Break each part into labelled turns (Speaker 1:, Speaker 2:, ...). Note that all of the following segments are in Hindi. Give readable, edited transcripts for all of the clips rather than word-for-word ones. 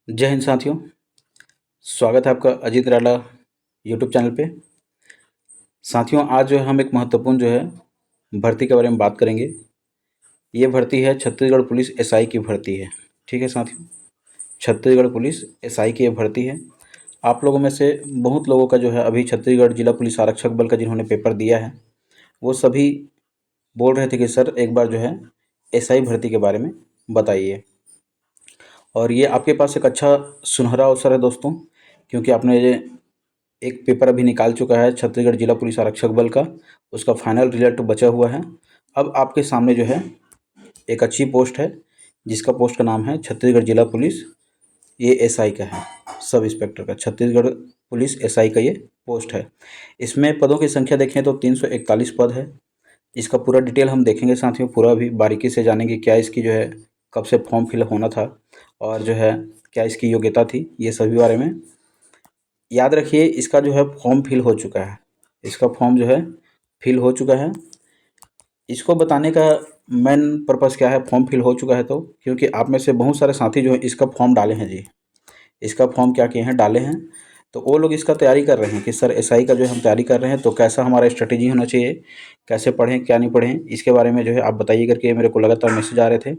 Speaker 1: जय हिंद साथियों। स्वागत है आपका अजीत राला यूट्यूब चैनल पे। साथियों, आज जो है हम एक महत्वपूर्ण भर्ती के बारे में बात करेंगे। ये भर्ती है छत्तीसगढ़ पुलिस एसआई की भर्ती है। ठीक है साथियों, छत्तीसगढ़ पुलिस एसआई की ये भर्ती है। आप लोगों में से बहुत लोगों का अभी छत्तीसगढ़ जिला पुलिस आरक्षक बल का जिन्होंने पेपर दिया है, वो सभी बोल रहे थे कि सर एक बार एसआई भर्ती के बारे में बताइए। और ये आपके पास एक अच्छा सुनहरा अवसर है दोस्तों, क्योंकि आपने ये एक पेपर अभी निकाल चुका है छत्तीसगढ़ जिला पुलिस आरक्षक बल का, उसका फाइनल रिजल्ट बचा हुआ है। अब आपके सामने एक अच्छी पोस्ट है, जिसका पोस्ट का नाम है छत्तीसगढ़ जिला पुलिस, ये एसआई का है, सब इंस्पेक्टर का। छत्तीसगढ़ पुलिस एसआई का ये पोस्ट है। इसमें पदों की संख्या देखें तो 341 पद है। इसका पूरा डिटेल हम देखेंगे साथियों, पूरा भी बारीकी से जानेंगे क्या इसकी कब से फॉर्म फिल होना था और क्या इसकी योग्यता थी, ये सभी बारे में। याद रखिए, इसका फॉर्म फिल हो चुका है, इसका फॉर्म फिल हो चुका है। इसको बताने का मेन पर्पज़ क्या है, फॉर्म फिल हो चुका है तो क्योंकि आप में से बहुत सारे साथी इसका फॉर्म डाले हैं जी, इसका फॉर्म क्या किए हैं, डाले हैं। तो वो लोग इसका तैयारी कर रहे हैं कि सर एसआई का हम तैयारी कर रहे हैं, तो कैसा हमारा स्ट्रेटेजी होना चाहिए, कैसे पढ़ें क्या नहीं पढ़ें, इसके बारे में आप बताइए करके मेरे को लगातार मैसेज आ रहे थे।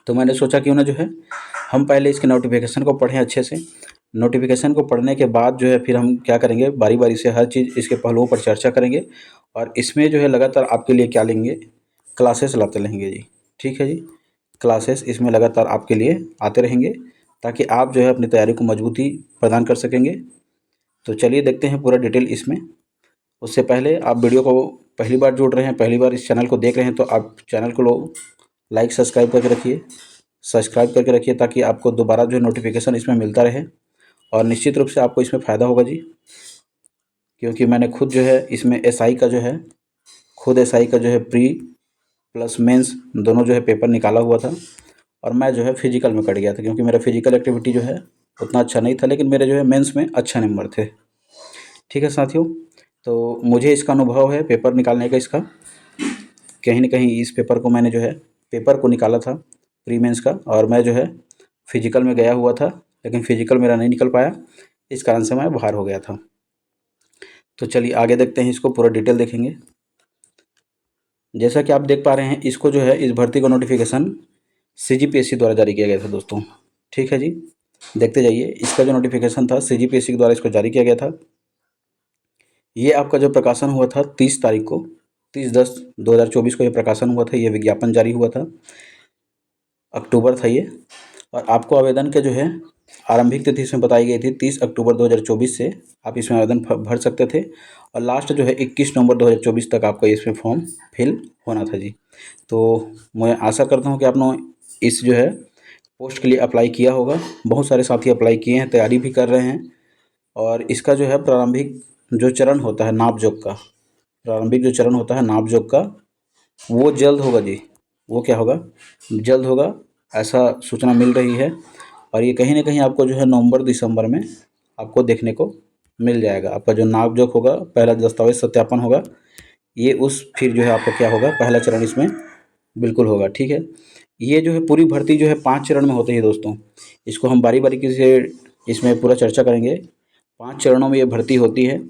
Speaker 1: तो मैंने सोचा क्यों ना हम पहले इसके नोटिफिकेशन को पढ़ें अच्छे से। नोटिफिकेशन को पढ़ने के बाद फिर हम क्या करेंगे, बारी बारी से हर चीज़ इसके पहलुओं पर चर्चा करेंगे और इसमें लगातार आपके लिए क्या लेंगे, क्लासेस लाते रहेंगे जी। ठीक है जी, क्लासेस इसमें लगातार आपके लिए आते रहेंगे ताकि आप अपनी तैयारी को मजबूती प्रदान कर सकेंगे। तो चलिए देखते हैं पूरा डिटेल इसमें। उससे पहले आप वीडियो को पहली बार जुड़ रहे हैं, पहली बार इस चैनल को देख रहे हैं, तो आप चैनल को लाइक सब्सक्राइब करके रखिए, सब्सक्राइब करके रखिए ताकि आपको दोबारा नोटिफिकेशन इसमें मिलता रहे। और निश्चित रूप से आपको इसमें फ़ायदा होगा जी, क्योंकि मैंने खुद इसमें एसआई का खुद एसआई का प्री प्लस मेंस दोनों पेपर निकाला हुआ था। और मैं फिजिकल में कट गया था, क्योंकि मेरा फिजिकल एक्टिविटी उतना अच्छा नहीं था, लेकिन मेरे मेंस में अच्छे नंबर थे। ठीक है साथियों, तो मुझे इसका अनुभव है पेपर निकालने का। इसका कहीं ना कहीं इस पेपर को मैंने पेपर को निकाला था प्री मेंस का, और मैं फिजिकल में गया हुआ था, लेकिन फिजिकल मेरा नहीं निकल पाया, इस कारण से मैं बाहर हो गया था। तो चलिए आगे देखते हैं, इसको पूरा डिटेल देखेंगे। जैसा कि आप देख पा रहे हैं, इसको इस भर्ती का नोटिफिकेशन सीजीपीएससी द्वारा जारी किया गया था दोस्तों। ठीक है जी, देखते जाइए। इसका नोटिफिकेशन था सीजीपीएससी के द्वारा इसको जारी किया गया था। ये आपका प्रकाशन हुआ था 30 तारीख को, 30/10/2024 को ये प्रकाशन हुआ था, ये विज्ञापन जारी हुआ था, अक्टूबर था ये। और आपको आवेदन के आरंभिक तिथि इसमें बताई गई थी 30 अक्टूबर 2024 से आप इसमें आवेदन भर सकते थे, और लास्ट 21 नवंबर 2024 तक आपका इसमें फॉर्म फिल होना था जी। तो मैं आशा करता हूँ कि आपने इस पोस्ट के लिए अप्लाई किया होगा। बहुत सारे साथी अप्लाई किए हैं, तैयारी भी कर रहे हैं। और इसका प्रारंभिक चरण होता है नाप जोख का, प्रारंभिक चरण होता है नाप जोख का, वो जल्द होगा जी। वो क्या होगा, जल्द होगा, ऐसा सूचना मिल रही है। और ये कहीं ना कहीं आपको नवंबर दिसंबर में आपको देखने को मिल जाएगा। आपका नाप जोख होगा, पहला दस्तावेज सत्यापन होगा, ये उस फिर आपका क्या होगा, पहला चरण इसमें बिल्कुल होगा। ठीक है, ये पूरी भर्ती 5 चरण में होती है दोस्तों। इसको हम बारी बारीकी से इसमें पूरा चर्चा करेंगे। 5 चरणों में ये भर्ती होती है।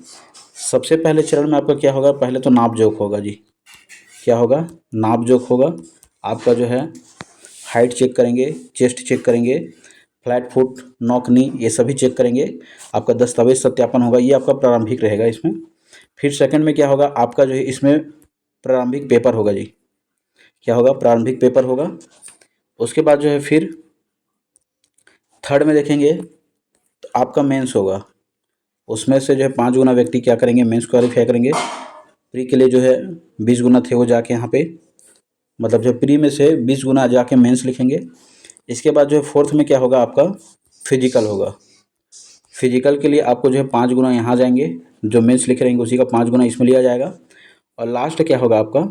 Speaker 1: सबसे पहले चरण में आपका क्या होगा, पहले तो नाप जोख होगा जी। क्या होगा, नाप जोख होगा। आपका हाइट चेक करेंगे, चेस्ट चेक करेंगे, फ्लैट फुट, नॉक नी, ये सभी चेक करेंगे। आपका दस्तावेज सत्यापन होगा, ये आपका प्रारंभिक रहेगा इसमें। फिर सेकंड में क्या होगा, आपका इसमें प्रारंभिक पेपर होगा जी। क्या होगा, प्रारंभिक पेपर होगा। उसके बाद फिर थर्ड में देखेंगे तो आपका मेंस होगा। उसमें से 5 गुना व्यक्ति क्या करेंगे, मेंस क्वालिफाई करेंगे। प्री के लिए 20 गुना थे वो जाके यहाँ पे, मतलब प्री में से 20 गुना जाके मेंस लिखेंगे। इसके बाद फोर्थ में क्या होगा, आपका फिजिकल होगा। फिजिकल के लिए आपको 5 गुना यहाँ जाएंगे, जो मेंस लिखे रहेंगे उसी का 5 गुना इसमें लिया जाएगा। और लास्ट क्या होगा, आपका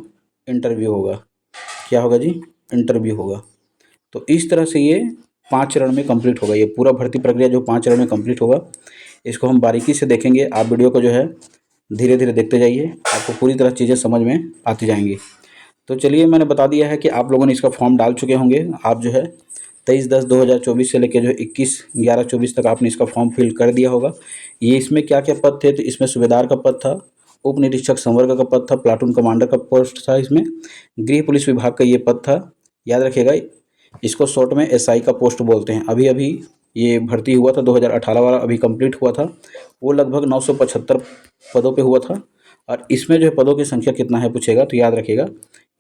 Speaker 1: इंटरव्यू होगा। क्या होगा जी, इंटरव्यू होगा। तो इस तरह से ये 5 चरण में कंप्लीट होगा। ये पूरा भर्ती प्रक्रिया 5 चरण में कंप्लीट होगा। इसको हम बारीकी से देखेंगे। आप वीडियो को धीरे धीरे देखते जाइए, आपको पूरी तरह चीज़ें समझ में आती जाएंगी। तो चलिए, मैंने बता दिया है कि आप लोगों ने इसका फॉर्म डाल चुके होंगे। आप 23/10/2024 से लेकर जो 21/11/24 तक आपने इसका फॉर्म फिल कर दिया होगा। ये इसमें क्या क्या पद थे, तो इसमें सूबेदार का पद था, उप निरीक्षक संवर्ग का पद था, प्लाटून कमांडर का पोस्ट था, इसमें गृह पुलिस विभाग का ये पद था। याद रखिएगा, इसको शॉर्ट में एसआई का पोस्ट बोलते हैं। अभी अभी ये भर्ती हुआ था, 2018 वाला अभी कंप्लीट हुआ था। वो लगभग 975 पदों पे हुआ था। और इसमें जो है पदों की संख्या कितना है पूछेगा, तो याद रखिएगा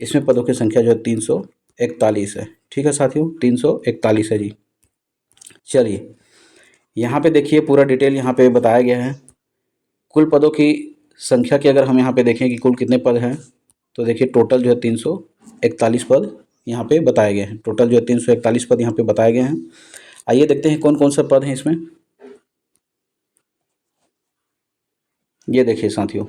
Speaker 1: इसमें पदों की संख्या जो है 341 है। ठीक है साथियों, 341 है जी। चलिए यहाँ पे देखिए पूरा डिटेल यहाँ पे बताया गया है। कुल पदों की संख्या की अगर हम यहाँ पे देखें कि कुल कितने पद हैं, तो देखिए टोटल जो है 341 पद यहाँ पे बताए गए हैं। टोटल जो है 341 पद यहाँ पे बताए गए हैं। आइए देखते हैं कौन कौन से पद हैं इसमें। ये देखिए साथियों,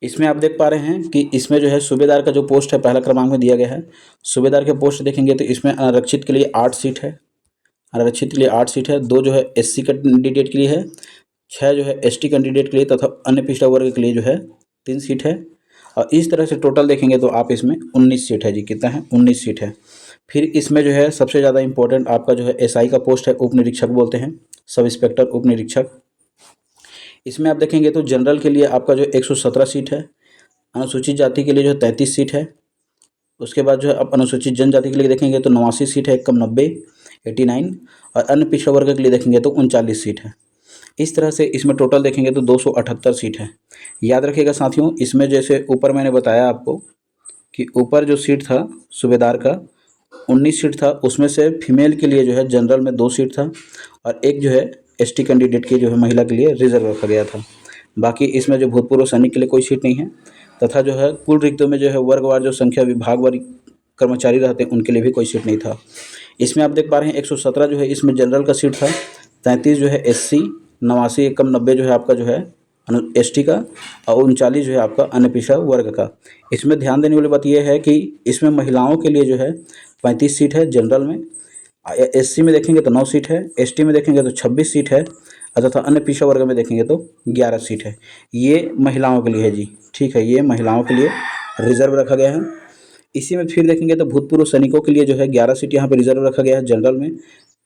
Speaker 1: इसमें आप देख पा रहे हैं कि इसमें जो है सूबेदार का जो पोस्ट है पहला क्रमांक में दिया गया है। सूबेदार के पोस्ट देखेंगे तो इसमें अनारक्षित के लिए 8 सीट है। आरक्षित के लिए 8 सीट है। 2 जो है एससी कैंडिडेट के लिए है, 6 जो है एसटी कैंडिडेट के लिए तथा अन्य पिछड़ा वर्ग के लिए जो है 3 सीट है। और इस तरह से टोटल देखेंगे तो आप इसमें 19 सीट है जी। कितना है? 19 सीट है। फिर इसमें जो है सबसे ज़्यादा इंपॉर्टेंट आपका जो है एसआई का पोस्ट है, उप निरीक्षक बोलते हैं, सब इंस्पेक्टर उप निरीक्षक। इसमें आप देखेंगे तो जनरल के लिए आपका जो 117 सीट है, अनुसूचित जाति के लिए जो है 33 सीट है। उसके बाद जो है आप अनुसूचित जनजाति के लिए देखेंगे तो 89 सीट है, कम 90 89। और अन्य पिछड़ा वर्ग के लिए देखेंगे तो 39 सीट है। इस तरह से इसमें टोटल देखेंगे तो 278 सीट है। याद रखिएगा साथियों, इसमें जैसे ऊपर मैंने बताया आपको कि ऊपर जो सीट था सूबेदार का 19 सीट था, उसमें से फीमेल के लिए जो है जनरल में 2 सीट था और एक जो है एसटी कैंडिडेट की जो है महिला के लिए रिजर्व रखा गया था। बाकी इसमें जो भूतपूर्व सैनिक के लिए कोई सीट नहीं है तथा जो है कुल रिक्तों में जो है वर्गवार जो संख्या विभागवार कर्मचारी रहते हैं उनके लिए भी कोई सीट नहीं था। इसमें आप देख पा रहे हैं 117 जो है इसमें जनरल का सीट था, 33 जो है एससी, 89 एकम 90 जो है आपका जो है एसटी का और 39 जो है आपका अन्य पिछड़ा वर्ग का। इसमें ध्यान देने वाली बात यह है कि इसमें महिलाओं के लिए जो है 35 सीट है जनरल में, एससी में देखेंगे तो 9 सीट है, एसटी में देखेंगे तो 26 सीट है तथा अन्य पिछड़ा वर्ग में देखेंगे तो 11 सीट है। ये महिलाओं के लिए है जी। ठीक है, ये महिलाओं के लिए रिजर्व रखा गया है। इसी में फिर देखेंगे तो भूतपूर्व सैनिकों के लिए जो है 11 सीट यहाँ पे रिजर्व रखा गया है जनरल में,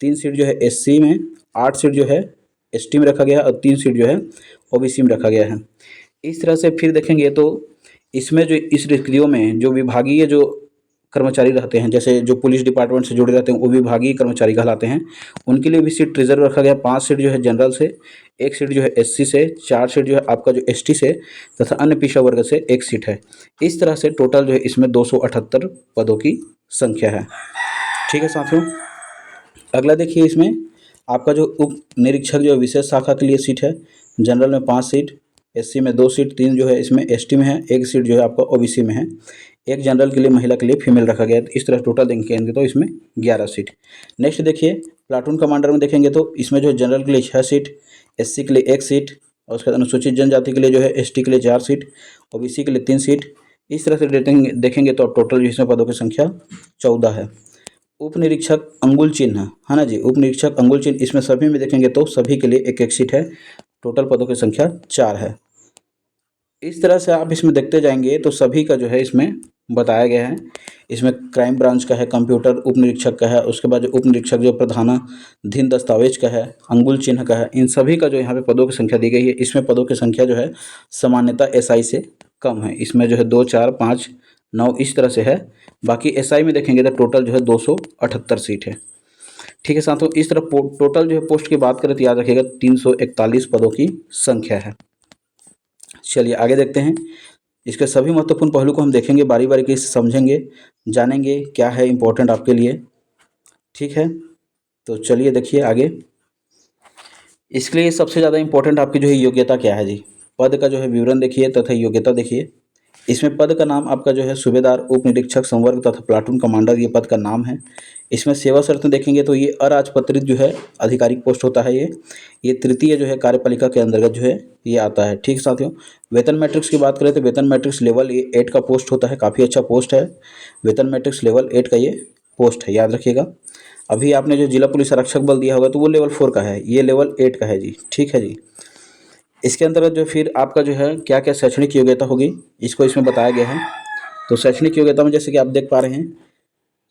Speaker 1: 3 सीट जो है एससी में, 8 सीट जो है एसटी में रखा गया है और 3 सीट जो है ओबीसी में रखा गया है। इस तरह से फिर देखेंगे तो इसमें जो इस रिक्तियों में जो विभागीय जो कर्मचारी रहते हैं, जैसे जो पुलिस डिपार्टमेंट से जुड़े रहते हैं वो विभागीय कर्मचारी कहलाते हैं, उनके लिए भी सीट रिजर्व रखा गया। 5 सीट जो है जनरल से, 1 सीट जो है एससी से, 4 सीट जो है आपका जो एसटी से तथा अन्य पिछड़ा वर्ग से 1 सीट है। इस तरह से टोटल जो है इसमें 278 पदों की संख्या है। ठीक है साथियों, अगला देखिए, इसमें आपका जो उप निरीक्षक जो विशेष शाखा के लिए सीट है, जनरल में 5 सीट, एससी में 2 सीट, 3 जो है इसमें एसटी में है, 1 सीट जो है आपका ओबीसी में है, 1 जनरल के लिए महिला के लिए फीमेल रखा गया है। इस तरह टोटल देखेंगे तो इसमें 11 सीट। नेक्स्ट देखिए, प्लाटून कमांडर में देखेंगे तो इसमें जो है जनरल के लिए 6 सीट, एससी के लिए 1 सीट और उसके बाद अनुसूचित जनजाति के लिए जो है एसटी के लिए 4 सीट, ओबीसी के लिए 3 सीट। इस तरह से देखेंगे तो टोटल जो इसमें पदों की संख्या 14 है। उप निरीक्षक अंगुल चिन्ह है ना जी, उप निरीक्षक अंगुल चिन्ह इसमें सभी में देखेंगे तो सभी के लिए 1-1 सीट है। टोटल पदों की संख्या 4 है। इस तरह से आप इसमें देखते जाएंगे तो सभी का जो है इसमें बताया गया है। इसमें क्राइम ब्रांच का है, कंप्यूटर उप निरीक्षक का है, उसके बाद जो उप निरीक्षक जो प्रधानाधीन दस्तावेज का है, अंगुल चिन्ह का है, इन सभी का जो यहाँ पे पदों की संख्या दी गई है। इसमें पदों की संख्या जो है सामान्यतः एसआई से कम है। इसमें जो है 2, 4, 5, 9 इस तरह से है। बाकी एसआई में देखेंगे तो टोटल जो है 278 सीट है। ठीक है साथियों, इस तरह टोटल जो है पोस्ट की बात करें तो याद रखिएगा 341 पदों की संख्या है। चलिए आगे देखते हैं। इसके सभी महत्वपूर्ण पहलू को हम देखेंगे, बारी बारी के समझेंगे, जानेंगे क्या है इम्पोर्टेंट आपके लिए। ठीक है, तो चलिए देखिए आगे। इसके लिए सबसे ज़्यादा इम्पोर्टेंट आपकी जो है योग्यता क्या है जी। पद का जो है विवरण देखिए तथा योग्यता देखिए। इसमें पद का नाम आपका जो है सूबेदार, उप निरीक्षक संवर्ग तथा प्लाटून कमांडर, ये पद का नाम है। इसमें सेवा शर्त देखेंगे तो ये अराजपत्रित जो है आधिकारिक पोस्ट होता है। ये तृतीय जो है कार्यपालिका के अंतर्गत जो है ये आता है। ठीक साथियों, वेतन मैट्रिक्स की बात करें तो वेतन मैट्रिक्स लेवल 8 का पोस्ट होता है, काफ़ी अच्छा पोस्ट है। वेतन मैट्रिक्स लेवल 8 का ये पोस्ट है, याद रखिएगा। अभी आपने जो जिला पुलिस आरक्षक बल दिया होगा तो वो लेवल 4 का है, ये लेवल 8 का है जी। ठीक है जी। इसके अंतर्गत जो फिर आपका जो है क्या क्या शैक्षणिक योग्यता होगी इसको इसमें बताया गया है। तो शैक्षणिक योग्यता में जैसे कि आप देख पा रहे हैं,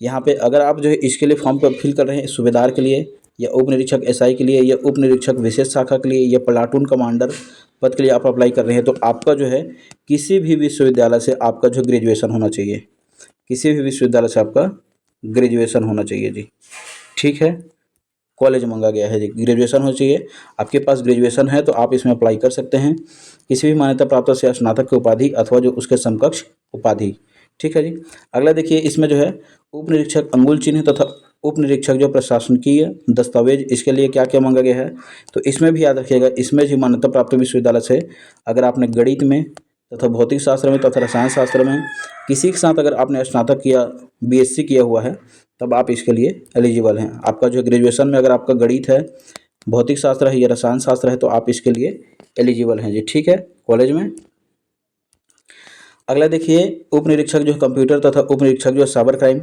Speaker 1: यहाँ पे अगर आप जो है इसके लिए फॉर्म को फिल कर रहे हैं सूबेदार के लिए, या उप निरीक्षक एसआई के लिए, या उप निरीक्षक विशेष शाखा के लिए, या प्लाटून कमांडर पद के लिए आप अप्लाई कर रहे हैं, तो आपका जो है किसी भी विश्वविद्यालय से आपका जो ग्रेजुएशन होना चाहिए, किसी भी विश्वविद्यालय से आपका ग्रेजुएशन होना चाहिए जी। ठीक है, कॉलेज मांगा गया है जी, ग्रेजुएशन होना चाहिए। आपके पास ग्रेजुएशन है तो आप इसमें अप्लाई कर सकते हैं, किसी भी मान्यता प्राप्त से स्नातक की उपाधि अथवा जो उसके समकक्ष उपाधि। ठीक है जी। अगला देखिए, इसमें जो है उप निरीक्षक अंगुल चिन्ह तथा उप निरीक्षक जो प्रशासनिकीय दस्तावेज, इसके लिए क्या क्या मांगा गया है, तो इसमें भी याद रखिएगा, इसमें भी मान्यता प्राप्त विश्वविद्यालय से अगर आपने गणित में तथा भौतिक शास्त्र में तथा रसायन शास्त्र में किसी के साथ अगर आपने स्नातक किया, बीएससी किया हुआ है, तब आप इसके लिए एलिजिबल हैं। आपका जो ग्रेजुएशन में अगर आपका गणित है, भौतिक शास्त्र है या रसायन शास्त्र है, तो आप इसके लिए एलिजिबल हैं जी। ठीक है, कॉलेज में। अगला देखिए, उप निरीक्षक जो है कंप्यूटर तथा उप निरीक्षक जो है साइबर क्राइम,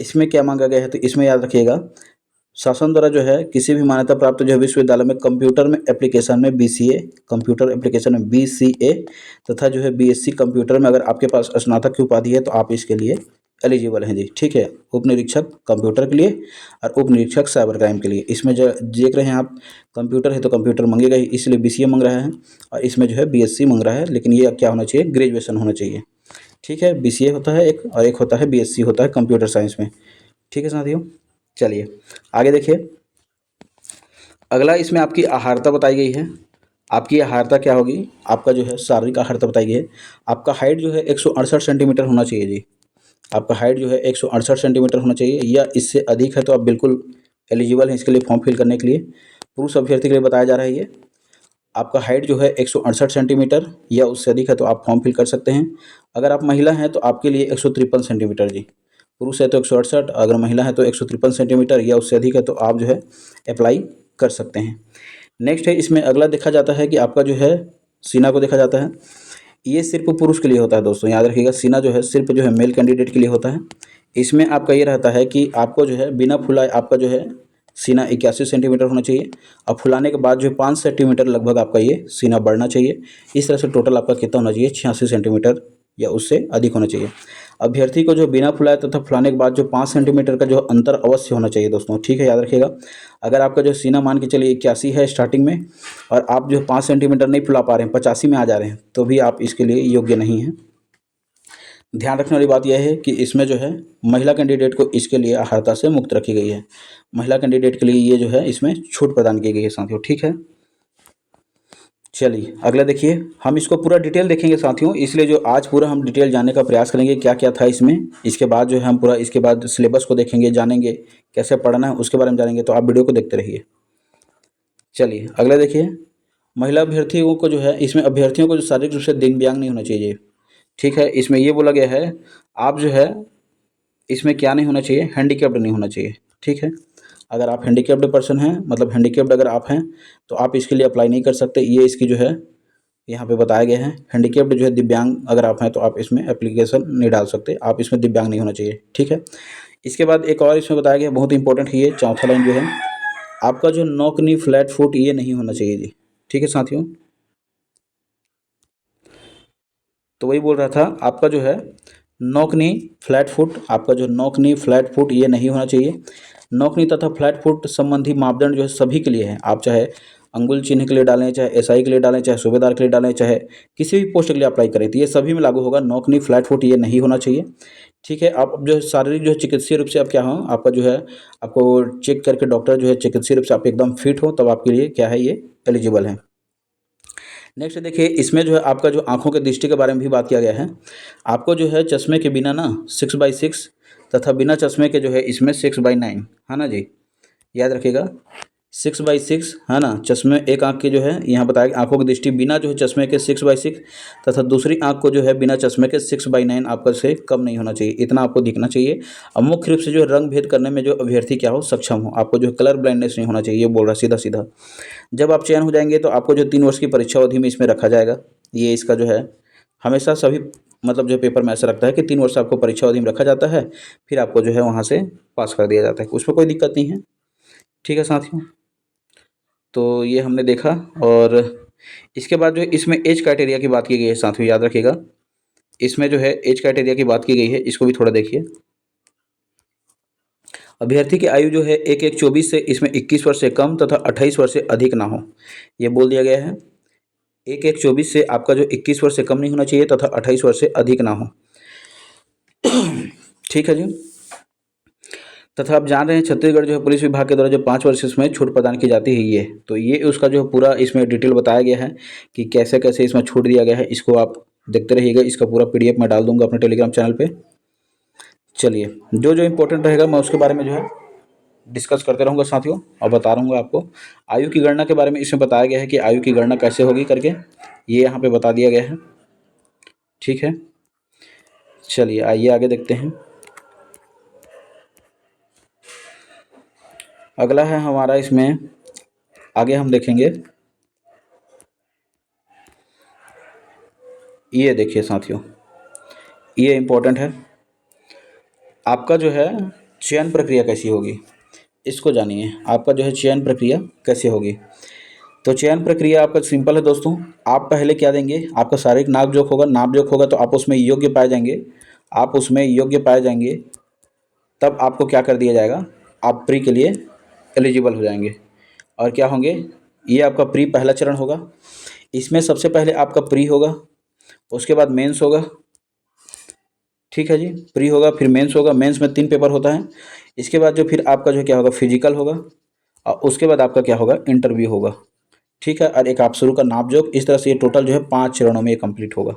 Speaker 1: इसमें क्या मांगा गया है, तो इसमें याद रखिएगा, शासन द्वारा जो है किसी भी मान्यता प्राप्त जो है विश्वविद्यालय में कंप्यूटर में एप्लीकेशन में बीसीए, कंप्यूटर एप्लीकेशन में बीसीए तथा जो है बीएससी कंप्यूटर में अगर आपके पास स्नातक की उपाधि है, तो आप इसके लिए एलिजिबल हैं जी। ठीक है, उप निरीक्षक कंप्यूटर के लिए और उप निरीक्षक साइबर क्राइम के लिए। इसमें जो देख रहे हैं आप, कंप्यूटर है तो कंप्यूटर मांगेगा ही, इसलिए बीसीए मांग रहा है, और इसमें जो है बीएससी मांग रहा है, लेकिन ये क्या होना चाहिए, ग्रेजुएशन होना चाहिए। ठीक है, बीसीए होता है एक, और एक होता है बीएससी होता है कंप्यूटर साइंस में। ठीक है साथियों, चलिए आगे देखिए। अगला इसमें आपकी आहारता बताई गई है। आपकी आहारता क्या होगी, आपका जो है शारीरिक आहारता बताई गई है। आपका हाइट जो है 168 सेंटीमीटर होना चाहिए जी। आपका हाइट जो है 168 सेंटीमीटर होना चाहिए, या इससे अधिक है तो आप बिल्कुल एलिजिबल हैं इसके लिए फॉर्म फिल करने के लिए। पुरुष अभ्यर्थी के लिए बताया जा रहा है ये। आपका हाइट जो है 168 सेंटीमीटर या उससे अधिक है तो आप फॉर्म फिल कर सकते हैं। अगर आप महिला हैं तो आपके लिए 153 सेंटीमीटर जी। पुरुष है तो 168, अगर महिला है तो 153 सेंटीमीटर या उससे अधिक है तो आप जो है अप्लाई कर सकते हैं। नेक्स्ट है, इसमें अगला देखा जाता है कि आपका जो है सीना को देखा जाता है। ये सिर्फ पुरुष के लिए होता है दोस्तों, याद रखिएगा, सीना जो है सिर्फ जो है मेल कैंडिडेट के लिए होता है। इसमें आपका ये रहता है कि आपको जो है बिना फुलाए आपका जो है सीना 81 सेंटीमीटर होना चाहिए, और फुलाने के बाद जो 5 सेंटीमीटर लगभग आपका ये सीना बढ़ना चाहिए। इस तरह से टोटल आपका कितना होना चाहिए, 86 सेंटीमीटर या उससे अधिक होना चाहिए। अभ्यर्थी को जो बिना फुलाए तथा फुलाने के बाद जो 5 सेंटीमीटर का जो अंतर अवश्य होना चाहिए दोस्तों। ठीक है, याद रखिएगा। अगर आपका जो सीना मान के चलिए 81 है स्टार्टिंग में, और आप जो 5 सेंटीमीटर नहीं फुला पा रहे हैं, 85 में आ जा रहे हैं, तो भी आप इसके लिए योग्य नहीं हैं। ध्यान रखने वाली बात यह है कि इसमें जो है महिला कैंडिडेट को इसके लिए आहारता से मुक्त रखी गई है। महिला कैंडिडेट के लिए ये जो है इसमें छूट प्रदान की गई है साथियों। ठीक है, चलिए अगला देखिए। हम इसको पूरा डिटेल देखेंगे साथियों, इसलिए जो आज पूरा हम डिटेल जानने का प्रयास करेंगे क्या क्या था इसमें। इसके बाद जो है हम पूरा इसके बाद सिलेबस को देखेंगे, जानेंगे कैसे पढ़ना है, उसके बारे में जानेंगे। तो आप वीडियो को देखते रहिए। चलिए अगला देखिए। महिला अभ्यर्थियों को जो है इसमें अभ्यर्थियों को जो शारीरिक रूप से दिव्यांग नहीं होना चाहिए। ठीक है, इसमें ये बोला गया है आप जो है इसमें क्या नहीं होना चाहिए, हैंडीकैप्ड नहीं होना चाहिए। ठीक है, अगर आप हैंडीकैप्ड पर्सन हैं, मतलब हैंडीकैप्ड अगर आप हैं, तो आप इसके लिए अप्लाई नहीं कर सकते। ये इसकी जो है यहाँ पे बताया गया है। हैंडीकैप्ड जो है दिव्यांग अगर आप हैं तो आप इसमें एप्लीकेशन नहीं डाल सकते, आप इसमें दिव्यांग नहीं होना चाहिए। ठीक है, इसके बाद एक और इसमें बताया गया, बहुत इंपॉर्टेंट है ये, चौथा लाइन जो है, आपका जो नोक नी फ्लैट फुट ये नहीं होना चाहिए जी। ठीक है साथियों, तो वही बोल रहा था, आपका जो है नोक नी फ्लैट फुट, आपका जो नोक नी फ्लैट फुट ये नहीं होना चाहिए। नोक नी तथा फ्लैट फुट संबंधी मापदंड जो है सभी के लिए है। आप चाहे अंगुल चिन्ह के लिए डालें, चाहे एसआई के लिए डालें, चाहे सूबेदार के लिए डालें, चाहे किसी भी पोस्ट के लिए अप्लाई करें, तो ये सभी में लागू होगा। नोक नी फ्लैट फुट ये नहीं होना चाहिए। ठीक है, आप जो है शारीरिक जो है चिकित्सीय रूप से आप क्या हो, आपका जो है आपको चेक करके डॉक्टर जो है चिकित्सीय रूप से आप एकदम फिट हो, तब आपके लिए क्या है, ये एलिजिबल है। नेक्स्ट देखिए, इसमें जो है आपका जो आंखों के दृष्टि के बारे में भी बात किया गया है। आपको जो है चश्मे के बिना ना 6/6 तथा बिना चश्मे के जो है इसमें 6/9 है ना जी, याद रखिएगा। 6/6 है ना, चश्मे एक आंख की जो है यहाँ बताया कि आंखों की दृष्टि बिना जो है चश्मे के 6/6 तथा दूसरी आंख को जो है बिना चश्मे के 6/9 आपका से कम नहीं होना चाहिए, इतना आपको दिखना चाहिए। और मुख्य रूप से जो रंग भेद करने में जो अभ्यर्थी क्या हो, सक्षम हो। आपको जो कलर ब्लाइंडनेस नहीं होना चाहिए, ये बोल रहा सीधा सीधा। जब आप चयन हो जाएंगे तो आपको जो 3 वर्ष की परीक्षा अवधि में इसमें रखा जाएगा। ये इसका जो है हमेशा सभी मतलब जो पेपर में ऐसा रखता है कि 3 वर्ष आपको परीक्षा अवधि में रखा जाता है, फिर आपको जो है वहाँ से पास कर दिया जाता है, उसमें कोई दिक्कत नहीं है। ठीक है साथियों, तो ये हमने देखा। और इसके बाद जो इसमें एज क्राइटेरिया की बात की गई है साथियों, याद रखिएगा। इसमें जो है एज क्राइटेरिया की बात की गई है, इसको भी थोड़ा देखिए। अभ्यर्थी की आयु जो है 1/1/24 से इसमें 21 वर्ष से कम तथा 28 वर्ष से अधिक ना हो, ये बोल दिया गया है। 1/1/24 से आपका जो 21 वर्ष से कम नहीं होना चाहिए तथा 28 वर्ष से अधिक ना हो। ठीक है जी। तथा आप जान रहे हैं छत्तीसगढ़ जो है पुलिस विभाग के द्वारा जो 5 वर्ष इसमें छूट प्रदान की जाती है ये, तो ये उसका जो पूरा इसमें डिटेल बताया गया है कि कैसे कैसे इसमें छूट दिया गया है। इसको आप देखते रहिएगा, इसका पूरा PDF मैं डाल दूंगा अपने टेलीग्राम चैनल पे। चलिए, जो जो इम्पोर्टेंट रहेगा मैं उसके बारे में जो है डिस्कस करते रहूँगा साथियों, और बता रहूँगा आपको। आयु की गणना के बारे में इसमें बताया गया है कि आयु की गणना कैसे होगी करके, ये यहाँ पे बता दिया गया है। ठीक है, चलिए आइए आगे देखते हैं। अगला है हमारा, इसमें आगे हम देखेंगे, ये देखिए साथियों, ये इम्पोर्टेंट है। आपका जो है चयन प्रक्रिया कैसी होगी, इसको जानिए। आपका जो है चयन प्रक्रिया कैसे होगी, तो चयन प्रक्रिया आपका सिंपल है दोस्तों। आप पहले क्या देंगे, आपका शारीरिक नाप जोख होगा, नाप जोख होगा तो आप उसमें योग्य पाए जाएंगे। आप उसमें योग्य पाए जाएंगे तब आपको क्या कर दिया जाएगा, आप प्री के लिए एलिजिबल हो जाएंगे। और क्या होंगे, ये आपका प्री पहला चरण होगा। इसमें सबसे पहले आपका प्री होगा, उसके बाद मेंस होगा। ठीक है जी, प्री होगा फिर मेंस होगा। मेंस में 3 पेपर होता है। इसके बाद जो फिर आपका जो है क्या होगा, फिजिकल होगा, और उसके बाद आपका क्या होगा, इंटरव्यू होगा। ठीक है, और एक आप शुरू का नाप जोक। इस तरह से ये टोटल जो है 5 चरणों में ये कंप्लीट होगा।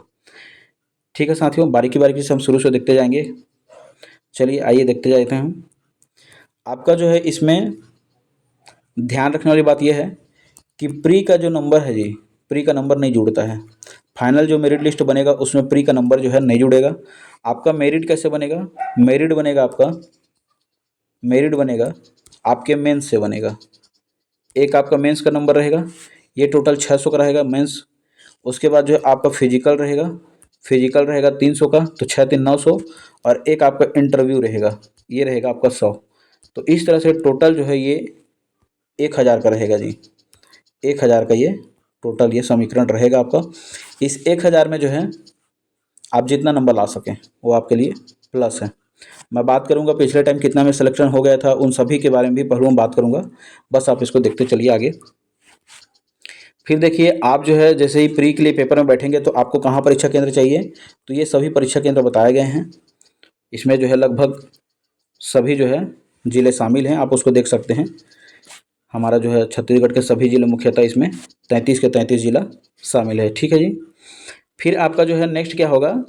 Speaker 1: ठीक है साथियों, बारीकी बारीकी से हम शुरू से देखते जाएंगे। चलिए आइए देखते जाते हैं। आपका जो है इसमें ध्यान रखने वाली बात यह है कि प्री का जो नंबर है जी, प्री का नंबर नहीं जुड़ता है। फाइनल जो मेरिट लिस्ट बनेगा उसमें प्री का नंबर जो है नहीं जुड़ेगा। आपका मेरिट कैसे बनेगा, मेरिट बनेगा आपका, मेरिट बनेगा आपके मेंस से बनेगा। एक आपका मेंस का नंबर रहेगा, ये टोटल 600 का रहेगा मेंस। उसके बाद जो है आपका फिजिकल रहेगा, फिजिकल रहेगा 300 का, तो 6 3 900। और एक आपका इंटरव्यू रहेगा, ये रहेगा आपका 100। तो इस तरह से टोटल जो है ये 1000 का रहेगा जी। 1000 का ये टोटल ये समीकरण रहेगा आपका। इस 1000 में जो है आप जितना नंबर ला सकें वो आपके लिए प्लस है। मैं बात करूंगा पिछले टाइम कितना में सिलेक्शन हो गया था, उन सभी के बारे में भी पहलू में बात करूंगा। बस आप इसको देखते चलिए आगे। फिर देखिए, आप जो है जैसे ही प्री के लिए पेपर में बैठेंगे तो आपको कहाँ परीक्षा केंद्र चाहिए, तो ये सभी परीक्षा केंद्र बताए गए हैं। इसमें जो है लगभग सभी जो है ज़िले शामिल हैं, आप उसको देख सकते हैं। हमारा जो है छत्तीसगढ़ के सभी ज़िले मुख्यतः इसमें 33 के 33 ज़िला शामिल है। ठीक है जी। फिर आपका जो है नेक्स्ट क्या होगा,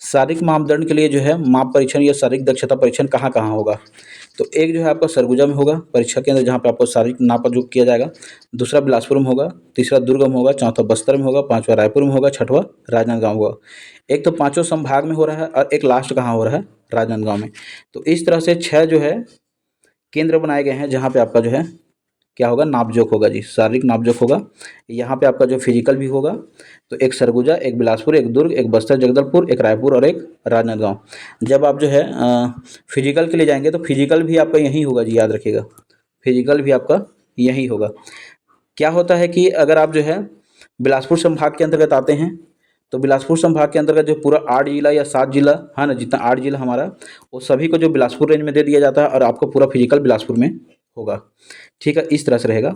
Speaker 1: शारीरिक मापदंड के लिए जो है माप परीक्षण या शारीरिक दक्षता परीक्षण कहाँ कहाँ होगा। तो एक जो है आपका सरगुजा में होगा परीक्षा केंद्र, जहाँ पे आपको शारीरिक नापा जोख किया जाएगा। दूसरा बिलासपुर में होगा, तीसरा दुर्ग में होगा, चौथा बस्तर में होगा, पांचवा रायपुर में होगा, छठवा राजनांदगांव होगा। एक तो पांचों संभाग में हो रहा है और एक लास्ट कहाँ हो रहा है, राजनांदगांव में। तो इस तरह से 6 जो है केंद्र बनाए गए हैं जहाँ पे आपका जो है क्या होगा, नाप जोख होगा जी, शारीरिक नाप जोख होगा। यहाँ पे आपका जो फिजिकल भी होगा, तो एक सरगुजा, एक बिलासपुर, एक दुर्ग, एक बस्तर जगदलपुर, एक रायपुर और एक राजनांदगांव। जब आप जो है फिजिकल के लिए जाएंगे तो फिजिकल भी आपका यहीं होगा जी, याद रखिएगा, फिजिकल भी आपका यहीं होगा। क्या होता है कि अगर आप जो है बिलासपुर संभाग के अंतर्गत आते हैं, तो बिलासपुर संभाग के अंतर्गत जो पूरा 8 जिला या 7 जिला है ना, जितना 8 जिला हमारा, वो सभी को जो बिलासपुर रेंज में दे दिया जाता है और आपको पूरा फिजिकल बिलासपुर में होगा। ठीक है, इस तरह से रहेगा।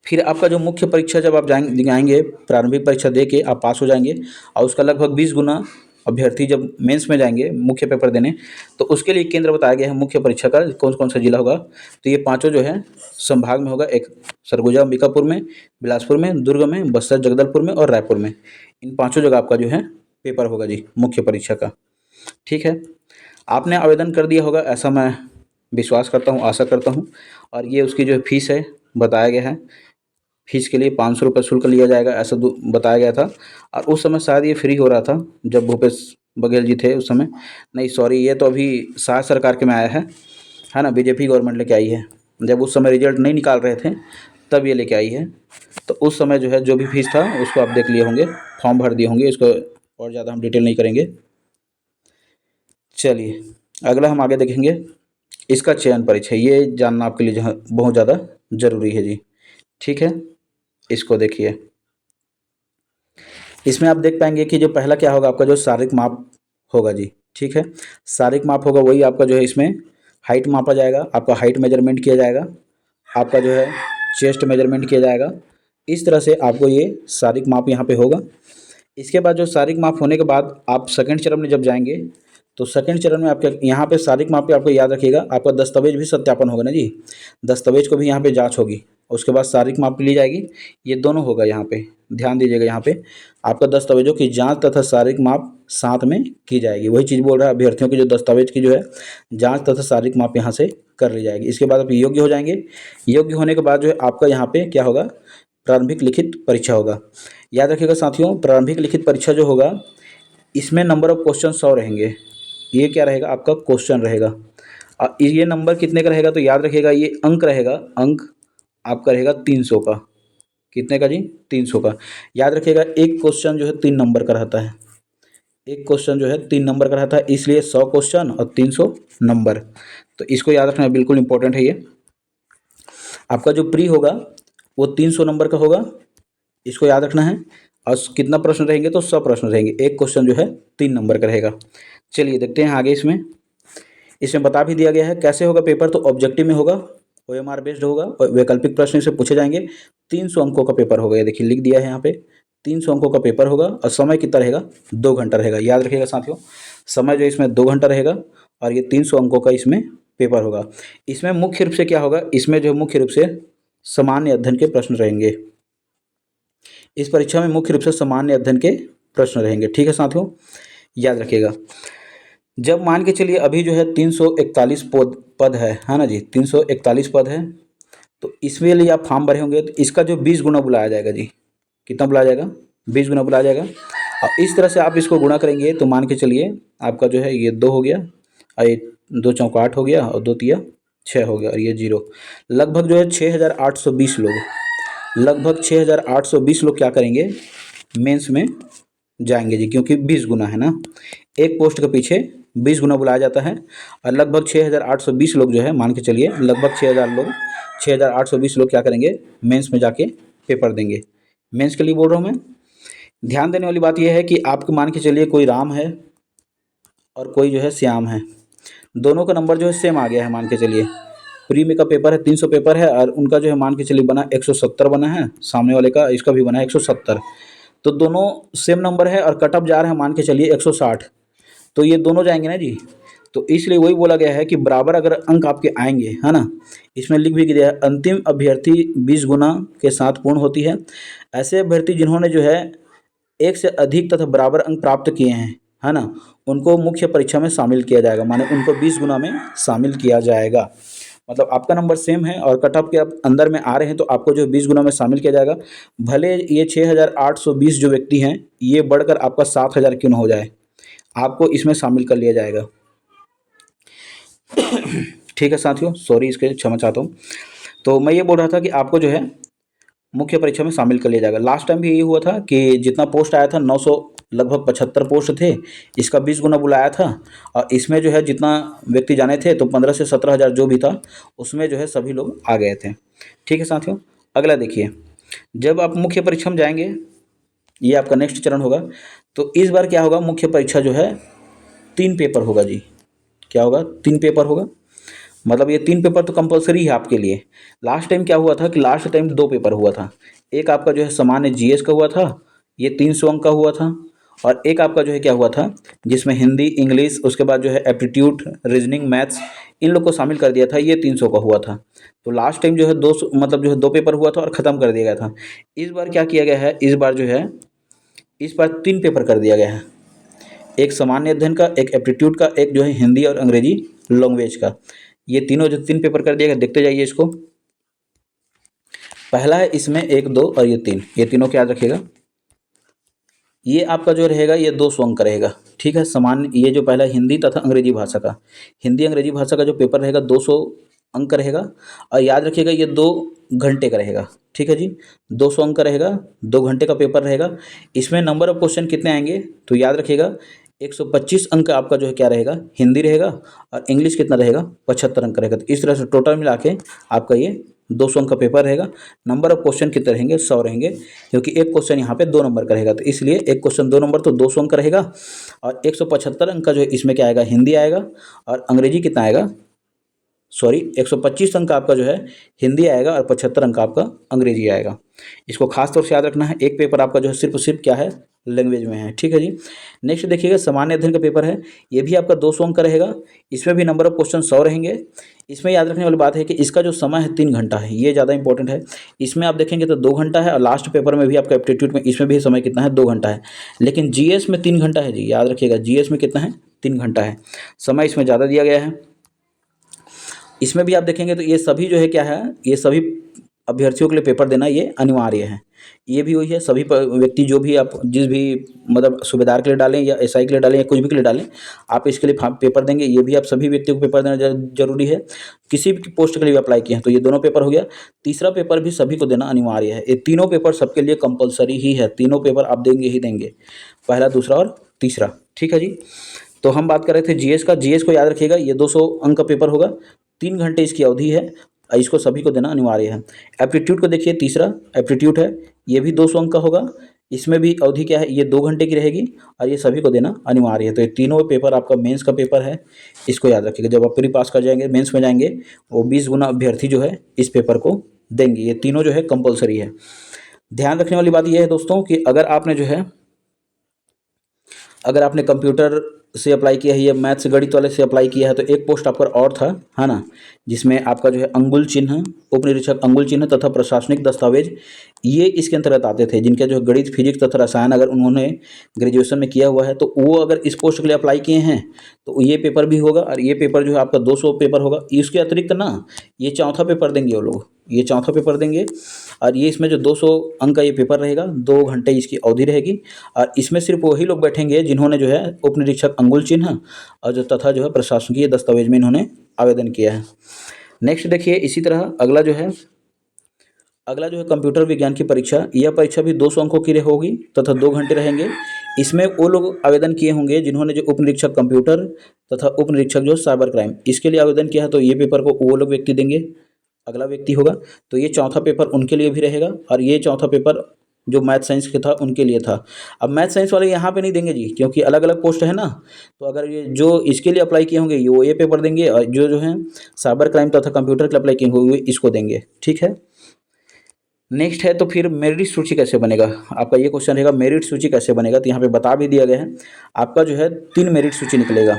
Speaker 1: फिर आपका जो मुख्य परीक्षा जब आप जाएंगे प्रारंभिक परीक्षा दे के आप पास हो जाएंगे, और उसका लगभग 20 गुना अभ्यर्थी जब मेंस में जाएंगे मुख्य पेपर देने, तो उसके लिए केंद्र बताया गया है मुख्य परीक्षा का कौन कौन सा जिला होगा। तो ये पांचों जो है संभाग में होगा, एक सरगुजा अंबिकापुर में, बिलासपुर में, दुर्ग में, बस्तर जगदलपुर में और रायपुर में। इन पाँचों जगह आपका जो है पेपर होगा जी मुख्य परीक्षा का। ठीक है, आपने आवेदन कर दिया होगा ऐसा मैं विश्वास करता हूँ, आशा करता हूँ। और ये उसकी जो फीस है बताया गया है, फीस के लिए 500 रुपये शुल्क लिया जाएगा ऐसा बताया गया था। और उस समय शायद ये फ्री हो रहा था जब भूपेश बघेल जी थे उस समय। नहीं सॉरी, ये तो अभी शाह सरकार के में आया है ना, बीजेपी गवर्नमेंट लेके आई है। जब उस समय रिजल्ट नहीं निकाल रहे थे तब ये लेके आई है। तो उस समय जो है जो भी फीस था उसको आप देख लिए होंगे, फॉर्म भर दिए होंगे, इसको और ज़्यादा हम डिटेल नहीं करेंगे। चलिए अगला हम आगे देखेंगे, इसका चयन परीक्षा, ये जानना आपके लिए जहाँ बहुत ज़्यादा ज़रूरी है जी। ठीक है, इसको देखिए, इसमें आप देख पाएंगे कि जो पहला क्या होगा, आपका जो शारीरिक माप होगा जी। ठीक है, शारीरिक माप होगा, वही आपका जो है इसमें हाइट मापा जाएगा, आपका हाइट मेजरमेंट किया जाएगा, आपका जो है चेस्ट मेजरमेंट किया जाएगा। इस तरह से आपको ये शारीरिक माप यहाँ पे होगा। इसके बाद जो शारीरिक माप होने के बाद आप सेकंड चरण में जब जाएंगे तो सेकंड चरण में आपके यहाँ पे शारीरिक माप पे आपको याद रखिएगा आपका दस्तावेज भी सत्यापन होगा ना जी, दस्तावेज को भी यहाँ पे जांच होगी। उसके बाद शारीरिक माप ली जाएगी, ये दोनों होगा यहाँ पे, ध्यान दीजिएगा। यहाँ पे आपका दस्तावेजों की जांच तथा शारीरिक माप साथ में की जाएगी। वही चीज़ बोल रहा है, अभ्यर्थियों की जो दस्तावेज की जो है जांच तथा शारीरिक माप यहाँ से कर ली जाएगी। इसके बाद आप योग्य हो जाएंगे। योग्य होने के बाद जो है आपका यहाँ पे क्या होगा, प्रारंभिक लिखित परीक्षा होगा। याद रखिएगा साथियों, प्रारंभिक लिखित परीक्षा जो होगा इसमें नंबर ऑफ क्वेश्चन 100 रहेंगे। ये क्या रहेगा, आपका क्वेश्चन रहेगा। ये नंबर कितने का रहेगा, तो याद रखिएगा ये अंक रहेगा, अंक आपका रहेगा 300 का। कितने का जी, 300 का। याद रखिएगा एक क्वेश्चन जो है 3 नंबर का रहता है, एक क्वेश्चन जो है 3 नंबर का रहता है, इसलिए 100 क्वेश्चन और 300 नंबर। तो इसको याद रखना बिल्कुल इंपॉर्टेंट है ये। आपका जो प्री होगा वो 300 नंबर का होगा, इसको याद रखना है। और कितना प्रश्न रहेंगे, तो 100 प्रश्न रहेंगे। एक क्वेश्चन जो है 3 नंबर का रहेगा। चलिए देखते हैं आगे। इसमें बता भी दिया गया है कैसे होगा पेपर। तो ऑब्जेक्टिव में होगा, OMR बेस्ड होगा और वैकल्पिक प्रश्न से पूछे जाएंगे। 300 अंकों का पेपर होगा, ये देखिए लिख दिया है यहाँ पे, 300 अंकों का पेपर होगा। और समय कितना रहेगा, 2 घंटा रहेगा। याद रखिएगा साथियों, समय जो इसमें 2 घंटा रहेगा और ये 300 अंकों का इसमें पेपर होगा। इसमें मुख्य रूप से क्या होगा, इसमें जो मुख्य रूप से सामान्य अध्ययन के प्रश्न रहेंगे। इस परीक्षा में मुख्य रूप से सामान्य अध्ययन के प्रश्न रहेंगे। ठीक है साथियों, याद रखिएगा। जब मान के चलिए अभी जो है 341 पद है ना जी, 341 पद है। तो इसमें लिए आप फॉर्म भरे होंगे तो इसका जो 20 गुना बुलाया जाएगा जी। कितना बुलाया जाएगा, 20 गुना बुलाया जाएगा। और इस तरह से आप इसको गुणा करेंगे तो मान के चलिए आपका जो है ये 2 हो गया और ये 2 चौका 8 हो गया और 2 तिया 6 हो गया और ये 0। लगभग जो है 6820 लोग, लगभग 6820 लोग क्या करेंगे, मेंस में जाएंगे जी। क्योंकि 20 गुना है ना, एक पोस्ट के पीछे 20 गुना बुलाया जाता है। और लगभग 6820 लोग जो है, मान के चलिए लगभग 6820 लोग क्या करेंगे, मेंस में जाके पेपर देंगे। मेंस के लिए बोल रहा हूँ मैं। ध्यान देने वाली बात यह है कि आपको मान के चलिए कोई राम है और कोई जो है श्याम है, दोनों का नंबर जो है सेम आ गया है। मान के चलिए प्री में का पेपर है 300 पेपर है और उनका जो है मान के चलिए बना 170 बना है, सामने वाले का इसका भी बना है 170। तो दोनों सेम नंबर है और कटअप जा रहे हैं मान के चलिए 160। तो ये दोनों जाएंगे ना जी। तो इसलिए वही बोला गया है कि बराबर अगर अंक आपके आएंगे, है ना। इसमें लिख भी दिया है अंतिम अभ्यर्थी 20 गुना के साथ पूर्ण होती है। ऐसे अभ्यर्थी जिन्होंने जो है 1 से अधिक तथा बराबर अंक प्राप्त किए हैं, है ना, उनको मुख्य परीक्षा में शामिल किया जाएगा। माने उनको 20 गुना में शामिल किया जाएगा। मतलब आपका नंबर सेम है और कट ऑफ के आप अंदर में आ रहे हैं तो आपको जो 20 गुना में शामिल किया जाएगा। भले ये 6820 जो व्यक्ति हैं ये बढ़कर आपका 7000 क्यों न हो जाए, आपको इसमें शामिल कर लिया जाएगा। ठीक है साथियों, सॉरी इसके क्षमा चाहता हूँ। तो मैं ये बोल रहा था कि आपको जो है मुख्य परीक्षा में शामिल कर लिया जाएगा। लास्ट टाइम भी यही हुआ था कि जितना पोस्ट आया था 900 लगभग 75 पोस्ट थे, इसका 20 गुना बुलाया था। और इसमें जो है जितना व्यक्ति जाने थे तो 15 से 17 हज़ार जो भी था उसमें जो है सभी लोग आ गए थे। ठीक है साथियों, अगला देखिए, जब आप मुख्य परीक्षा में जाएंगे, ये आपका नेक्स्ट चरण होगा। तो इस बार क्या होगा, मुख्य परीक्षा जो है 3 पेपर होगा जी। क्या होगा, 3 पेपर होगा। मतलब ये 3 पेपर तो कंपलसरी है आपके लिए। लास्ट टाइम क्या हुआ था कि लास्ट टाइम 2 पेपर हुआ था। एक आपका जो है सामान्य जीएस का हुआ था, ये 300 अंक का हुआ था। और एक आपका जो है क्या हुआ था जिसमें हिंदी, इंग्लिश, उसके बाद जो है एप्टीट्यूड, रीजनिंग, मैथ्स, इन लोग को शामिल कर दिया था। ये 300 का हुआ था। तो लास्ट टाइम जो है 200 मतलब जो है 2 पेपर हुआ था और ख़त्म कर दिया गया था। इस बार क्या किया गया है, इस बार जो है इस बार 3 पेपर कर दिया गया है। एक सामान्य अध्ययन का, एक एप्टीट्यूड का, एक जो है हिंदी और अंग्रेजी लैंग्वेज का। ये तीनों जो 3 पेपर कर दिया गया, देखते जाइए इसको। पहला है इसमें 1, 2 और ये 3, ये तीनों क्या याद रखिएगा। ये आपका जो रहेगा ये 200 अंक का रहेगा। ठीक है, सामान्य ये जो पहला हिंदी तथा अंग्रेजी भाषा का, हिंदी अंग्रेजी भाषा का जो पेपर रहेगा 200 अंक का रहेगा। और याद रखिएगा ये 2 घंटे का रहेगा। ठीक है जी, 200 अंक का रहेगा, 2 घंटे का पेपर रहेगा। इसमें नंबर ऑफ क्वेश्चन कितने आएंगे, तो याद रखिएगा 125 अंक का आपका जो है क्या रहेगा, हिंदी रहेगा। और इंग्लिश कितना रहेगा, 75 अंक का रहेगा। तो इस तरह से टोटल मिला के आपका ये 200 अंक का पेपर रहेगा। नंबर ऑफ क्वेश्चन कितने रहेंगे, 100 रहेंगे, क्योंकि एक क्वेश्चन यहाँ पे 2 नंबर का रहेगा। तो इसलिए एक क्वेश्चन 2 नंबर तो 200 अंक का रहेगा। और 175 अंक का जो है इसमें क्या आएगा, हिंदी आएगा। और अंग्रेजी कितना आएगा, सॉरी 125 अंक का आपका जो है हिंदी आएगा और 75 अंक का आपका अंग्रेजी आएगा। इसको खास तौर से याद रखना है। एक पेपर आपका जो है सिर्फ क्या है, लैंग्वेज में है, ठीक है जी। नेक्स्ट देखिएगा, सामान्य अध्ययन का पेपर है, ये भी आपका 200 अंक का रहेगा। इसमें भी नंबर ऑफ क्वेश्चन 100 रहेंगे। इसमें याद रखने वाली बात है कि इसका जो समय है 3 घंटा है, ये ज़्यादा इंपॉर्टेंट है। इसमें आप देखेंगे तो 2 घंटा है, और लास्ट पेपर में भी आपका एप्टीट्यूड में इसमें भी समय कितना है, 2 घंटा है। लेकिन जीएस में 3 घंटा है जी, याद रखिएगा, जीएस में कितना है, 3 घंटा है। समय इसमें ज़्यादा दिया गया है। इसमें भी आप देखेंगे तो ये सभी जो है क्या है, ये सभी अभ्यर्थियों के लिए पेपर देना ये अनिवार्य है। ये भी वही है, सभी व्यक्ति जो भी आप जिस भी मतलब सूबेदार के लिए डालें या एसआई के लिए डालें या कुछ भी के लिए डालें, आप इसके लिए पेपर देंगे। ये भी आप सभी व्यक्तियों को पेपर देना जरूरी है। किसी भी पोस्ट के लिए भी अप्लाई किए हैं तो ये दोनों पेपर हो गया। तीसरा पेपर भी सभी को देना अनिवार्य है। ये तीनों पेपर सबके लिए कंपलसरी ही है, तीनों पेपर आप देंगे ही देंगे, पहला, दूसरा और तीसरा, ठीक है जी। तो हम बात कर रहे थे जीएस का। जीएस को याद रखिएगा, ये 200 अंक का पेपर होगा, 3 घंटे इसकी अवधि है, इसको सभी को देना अनिवार्य है। एप्टीट्यूड को देखिए, तीसरा एप्टीट्यूड है, ये भी 200 अंक का होगा। इसमें भी अवधि क्या है, ये 2 घंटे की रहेगी, और ये सभी को देना अनिवार्य है। तो ये तीनों पेपर आपका मेंस का पेपर है, इसको याद रखिएगा। जब आप प्री पास कर जाएंगे, मेंस में जाएंगे, वो 20 गुना अभ्यर्थी जो है इस पेपर को देंगे। ये तीनों जो है कंपलसरी है। ध्यान रखने वाली बात यह है दोस्तों कि अगर आपने कंप्यूटर से अप्लाई किया है या मैथ्स गणित वाले से अप्लाई किया है तो एक पोस्ट आपका और था, है ना, जिसमें आपका जो है अंगुल चिन्ह, उप निरीक्षक अंगुल चिन्ह तथा प्रशासनिक दस्तावेज, ये इसके अंतर्गत आते थे। जिनके जो गणित, फिजिक्स तथा रसायन अगर उन्होंने ग्रेजुएशन में किया हुआ है तो वो अगर इस पोस्ट के लिए अप्लाई किए हैं तो ये पेपर भी होगा, और ये पेपर जो है आपका 200 पेपर होगा। इसके अतिरिक्त ना ये चौथा पेपर देंगे वो लोग, ये चौथा पेपर देंगे, और ये इसमें जो 200 अंक का ये पेपर रहेगा, 2 घंटे इसकी अवधि रहेगी, और इसमें सिर्फ वही लोग बैठेंगे जिन्होंने जो है उप निरीक्षक अंगुल चिन्ह और जो तथा जो है प्रशासनिक दस्तावेज में इन्होंने आवेदन किया है। नेक्स्ट देखिए, इसी तरह अगला जो है कंप्यूटर विज्ञान की परीक्षा। यह परीक्षा भी 200 अंकों की होगी तथा 2 घंटे रहेंगे। इसमें वो लोग आवेदन किए होंगे जिन्होंने जो उप निरीक्षक कंप्यूटर तथा उप निरीक्षक जो साइबर क्राइम, इसके लिए आवेदन किया है, तो ये पेपर को वो लोग व्यक्ति देंगे, अगला व्यक्ति होगा। तो ये चौथा पेपर उनके लिए भी रहेगा, और ये चौथा पेपर जो मैथ साइंस के था उनके लिए था। अब मैथ साइंस वाले यहाँ पे नहीं देंगे जी, क्योंकि अलग अलग पोस्ट है ना। तो अगर ये जो इसके लिए अप्लाई किए होंगे ये पेपर देंगे, और जो है साइबर क्राइम तथा कंप्यूटर के लिए अप्लाई किए होंगे इसको देंगे, ठीक है। नेक्स्ट है, तो फिर मेरिट सूची कैसे बनेगा, आपका ये क्वेश्चन रहेगा, मेरिट सूची कैसे बनेगा। तो यहाँ पे बता भी दिया गया है, आपका जो है 3 मेरिट सूची निकलेगा।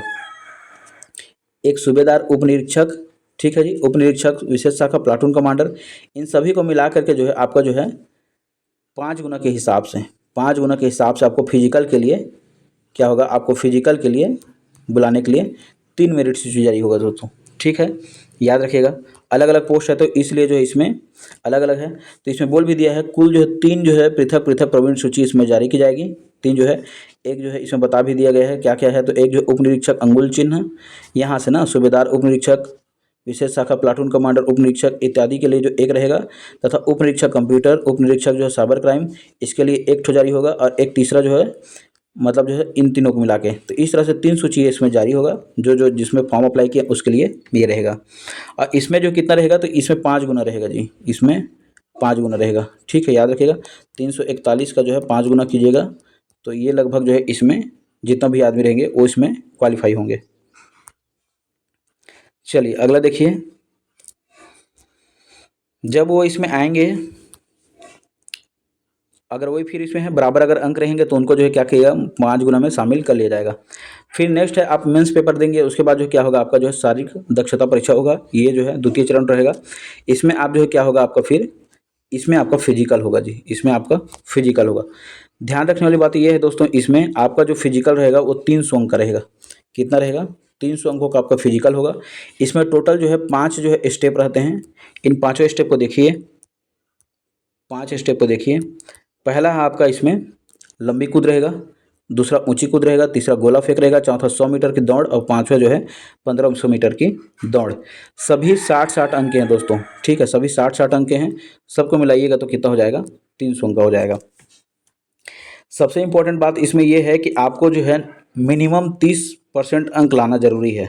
Speaker 1: एक सूबेदार, उप निरीक्षक, ठीक है जी, उप निरीक्षक, विशेष शाखा, प्लाटून कमांडर, इन सभी को मिला करके जो है आपका जो है 5 गुना के हिसाब से, 5 गुना के हिसाब से आपको फिजिकल के लिए क्या होगा, आपको फिजिकल के लिए बुलाने के लिए 3 मेरिट सूची जारी होगा दोस्तों, ठीक है, याद रखिएगा। अलग अलग पोस्ट है तो इसलिए जो है इसमें अलग अलग है। तो इसमें बोल भी दिया है, कुल जो है 3 जो है पृथक पृथक प्रवीण सूची इसमें जारी की जाएगी। 3 जो है, एक जो है इसमें बता भी दिया गया है क्या क्या है। तो एक जो उप निरीक्षक अंगुल चिन्ह, यहाँ से ना सूबेदार, उप निरीक्षक, विशेष शाखा, प्लाटून कमांडर, उप निरीक्षक इत्यादि के लिए जो एक रहेगा, तथा उप निरीक्षक कंप्यूटर, उप निरीक्षक जो है साइबर क्राइम, इसके लिए एक ठो जारी होगा, और एक तीसरा जो है मतलब जो है इन तीनों को मिला के। तो इस तरह से 3 सूची इसमें जारी होगा, जो जिसमें फॉर्म अप्लाई किया उसके लिए ये रहेगा। और इसमें जो कितना रहेगा, तो इसमें 5 गुना रहेगा जी, इसमें 5 गुना रहेगा, ठीक है, याद रखिएगा। 341 का जो है 5 गुना कीजिएगा, तो ये लगभग जो है इसमें जितना भी आदमी रहेंगे वो इसमें क्वालिफाई होंगे। चलिए अगला देखिए, जब वो इसमें आएंगे, अगर वही फिर इसमें है बराबर अगर अंक रहेंगे तो उनको जो है क्या किएगा, 5 गुना में शामिल कर लिया जाएगा। फिर नेक्स्ट है, आप मेंस पेपर देंगे, उसके बाद जो क्या होगा, आपका जो है शारीरिक दक्षता परीक्षा होगा, ये जो है द्वितीय चरण रहेगा। इसमें आप जो है क्या होगा, आपका फिर इसमें आपका फिजिकल होगा जी, इसमें आपका फिजिकल होगा। ध्यान रखने वाली बात यह है दोस्तों, इसमें आपका जो फिजिकल रहेगा वो 300 अंक का रहेगा। कितना रहेगा, 300 अंकों का आपका फिजिकल होगा। इसमें टोटल जो है 5 जो है स्टेप रहते हैं। इन 5 स्टेप को देखिए, 5 स्टेप को देखिए। पहला है आपका इसमें लंबी कूद रहेगा, दूसरा ऊंची कूद रहेगा, तीसरा गोला फेंक रहेगा, चौथा 100 मीटर की दौड़, और पांचवा जो है 1500 मीटर की दौड़। सभी 60-60 अंक के हैं दोस्तों, ठीक है, सभी 60-60 अंक के हैं। सबको मिलाइएगा तो कितना हो जाएगा, 300 अंक का हो जाएगा। सबसे इम्पोर्टेंट बात इसमें यह है कि आपको जो है मिनिमम 30% अंक लाना जरूरी है।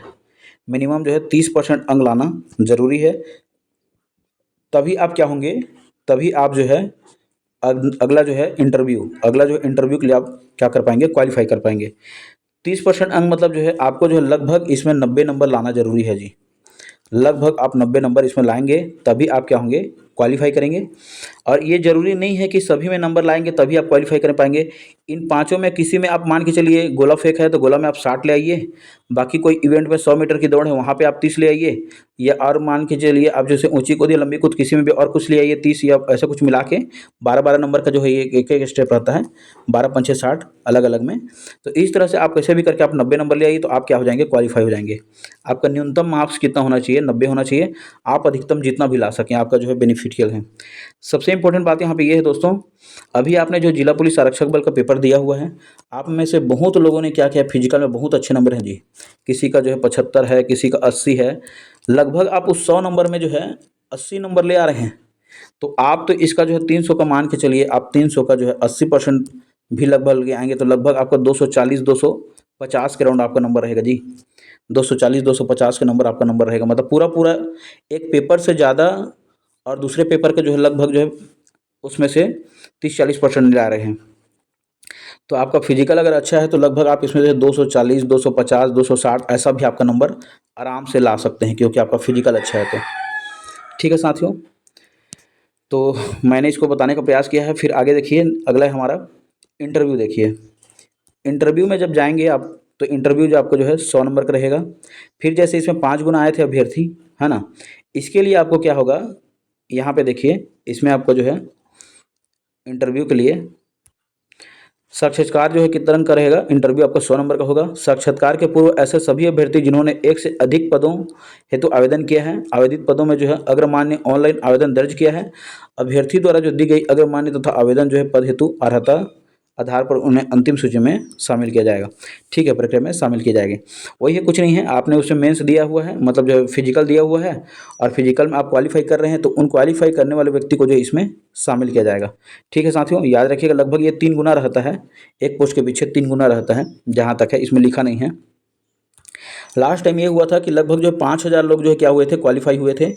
Speaker 1: मिनिमम जो है 30% अंक लाना जरूरी है, तभी आप क्या होंगे, तभी आप जो है अगला जो है इंटरव्यू के लिए आप क्या कर पाएंगे, क्वालिफाई कर पाएंगे। 30% अंक मतलब जो है आपको जो है लगभग इसमें 90 नंबर लाना जरूरी है जी। लगभग आप 90 नंबर इसमें लाएंगे तभी आप क्या होंगे, क्वालिफाई करेंगे। और ये ज़रूरी नहीं है कि सभी में नंबर लाएंगे तभी आप क्वालिफाई कर पाएंगे। इन पाँचों में किसी में आप मान के चलिए, गोला फेंक है तो गोला में आप 60 ले आइए, बाकी कोई इवेंट में 100 मीटर की दौड़ है वहाँ पे आप 30 ले आइए, या और मान के चलिए आप जैसे ऊंची कूद या लंबी कूद किसी में भी और कुछ ले आइए 30, या ऐसा कुछ मिला के 12-12 नंबर का जो है ये एक एक स्टेप रहता है, 12 पंचे 60 अलग अलग में। तो इस तरह से आप कैसे भी करके आप 90 नंबर ले आइए तो आप क्या हो जाएंगे, क्वालिफाई हो जाएंगे। आपका न्यूनतम मार्क्स कितना होना चाहिए, 90 होना चाहिए। आप अधिकतम जितना भी ला सकें आपका जो है बेनिफिशियल है। सबसे इंपॉर्टेंट बात यहाँ पे ये है दोस्तों, अभी आपने जो जिला पुलिस आरक्षक बल का पेपर दिया हुआ है, आप में से बहुत लोगों ने क्या किया, फिजिकल में बहुत अच्छे नंबर हैं जी। किसी का जो है 75 है, किसी का 80 है, लगभग आप उस 100 नंबर में जो है 80 नंबर ले आ रहे हैं। तो आप तो इसका जो है 300 का मान के चलिए, आप 300 का जो है 80% भी लगभग लेके आएंगे तो लगभग आपका 240 250 के राउंड आपका नंबर रहेगा जी। 240 250 के नंबर आपका नंबर रहेगा, मतलब पूरा पूरा एक पेपर से ज़्यादा, और दूसरे पेपर के जो है लगभग जो है उसमें से 30-40% ला रहे हैं। तो आपका फिजिकल अगर अच्छा है तो लगभग आप इसमें से 240 250 260 ऐसा भी आपका नंबर आराम से ला सकते हैं, क्योंकि आपका फिजिकल अच्छा है। तो ठीक है साथियों, तो मैंने इसको बताने का प्रयास किया है। फिर आगे देखिए, अगला है हमारा इंटरव्यू। देखिए इंटरव्यू में जब जाएंगे आप तो इंटरव्यू जो आपको जो है 100 नंबर का रहेगा। फिर जैसे इसमें 5 गुना आए थे अभ्यर्थी, है ना, इसके लिए आपको क्या होगा, यहाँ पे देखिए इसमें आपको जो है इंटरव्यू के लिए साक्षात्कार जो है कितना रंग का रहेगा, इंटरव्यू आपका 100 नंबर का होगा। साक्षात्कार के पूर्व ऐसे सभी अभ्यर्थी जिन्होंने एक से अधिक पदों हेतु आवेदन किया है, आवेदित पदों में जो है अग्रमान्य ऑनलाइन आवेदन दर्ज किया है, अभ्यर्थी द्वारा जो दी गई अग्रमान्य तथा आवेदन जो है पद हेतु अर्हता आधार पर उन्हें अंतिम सूची में शामिल किया जाएगा। ठीक है, प्रक्रिया में शामिल किए जाएंगे। वही है, कुछ नहीं है, आपने उसमें मेंस दिया हुआ है, मतलब जो है फिजिकल दिया हुआ है, और फिजिकल में आप क्वालिफाई कर रहे हैं तो उन क्वालिफाई करने वाले व्यक्ति को जो है इसमें शामिल किया जाएगा। ठीक है साथियों, याद रखिएगा लगभग ये 3 गुना रहता है, एक पोस्ट के पीछे 3 गुना रहता है, जहाँ तक है, इसमें लिखा नहीं है। लास्ट टाइम ये हुआ था कि लगभग जो 5000 लोग जो है क्या हुए थे, क्वालिफाई हुए थे।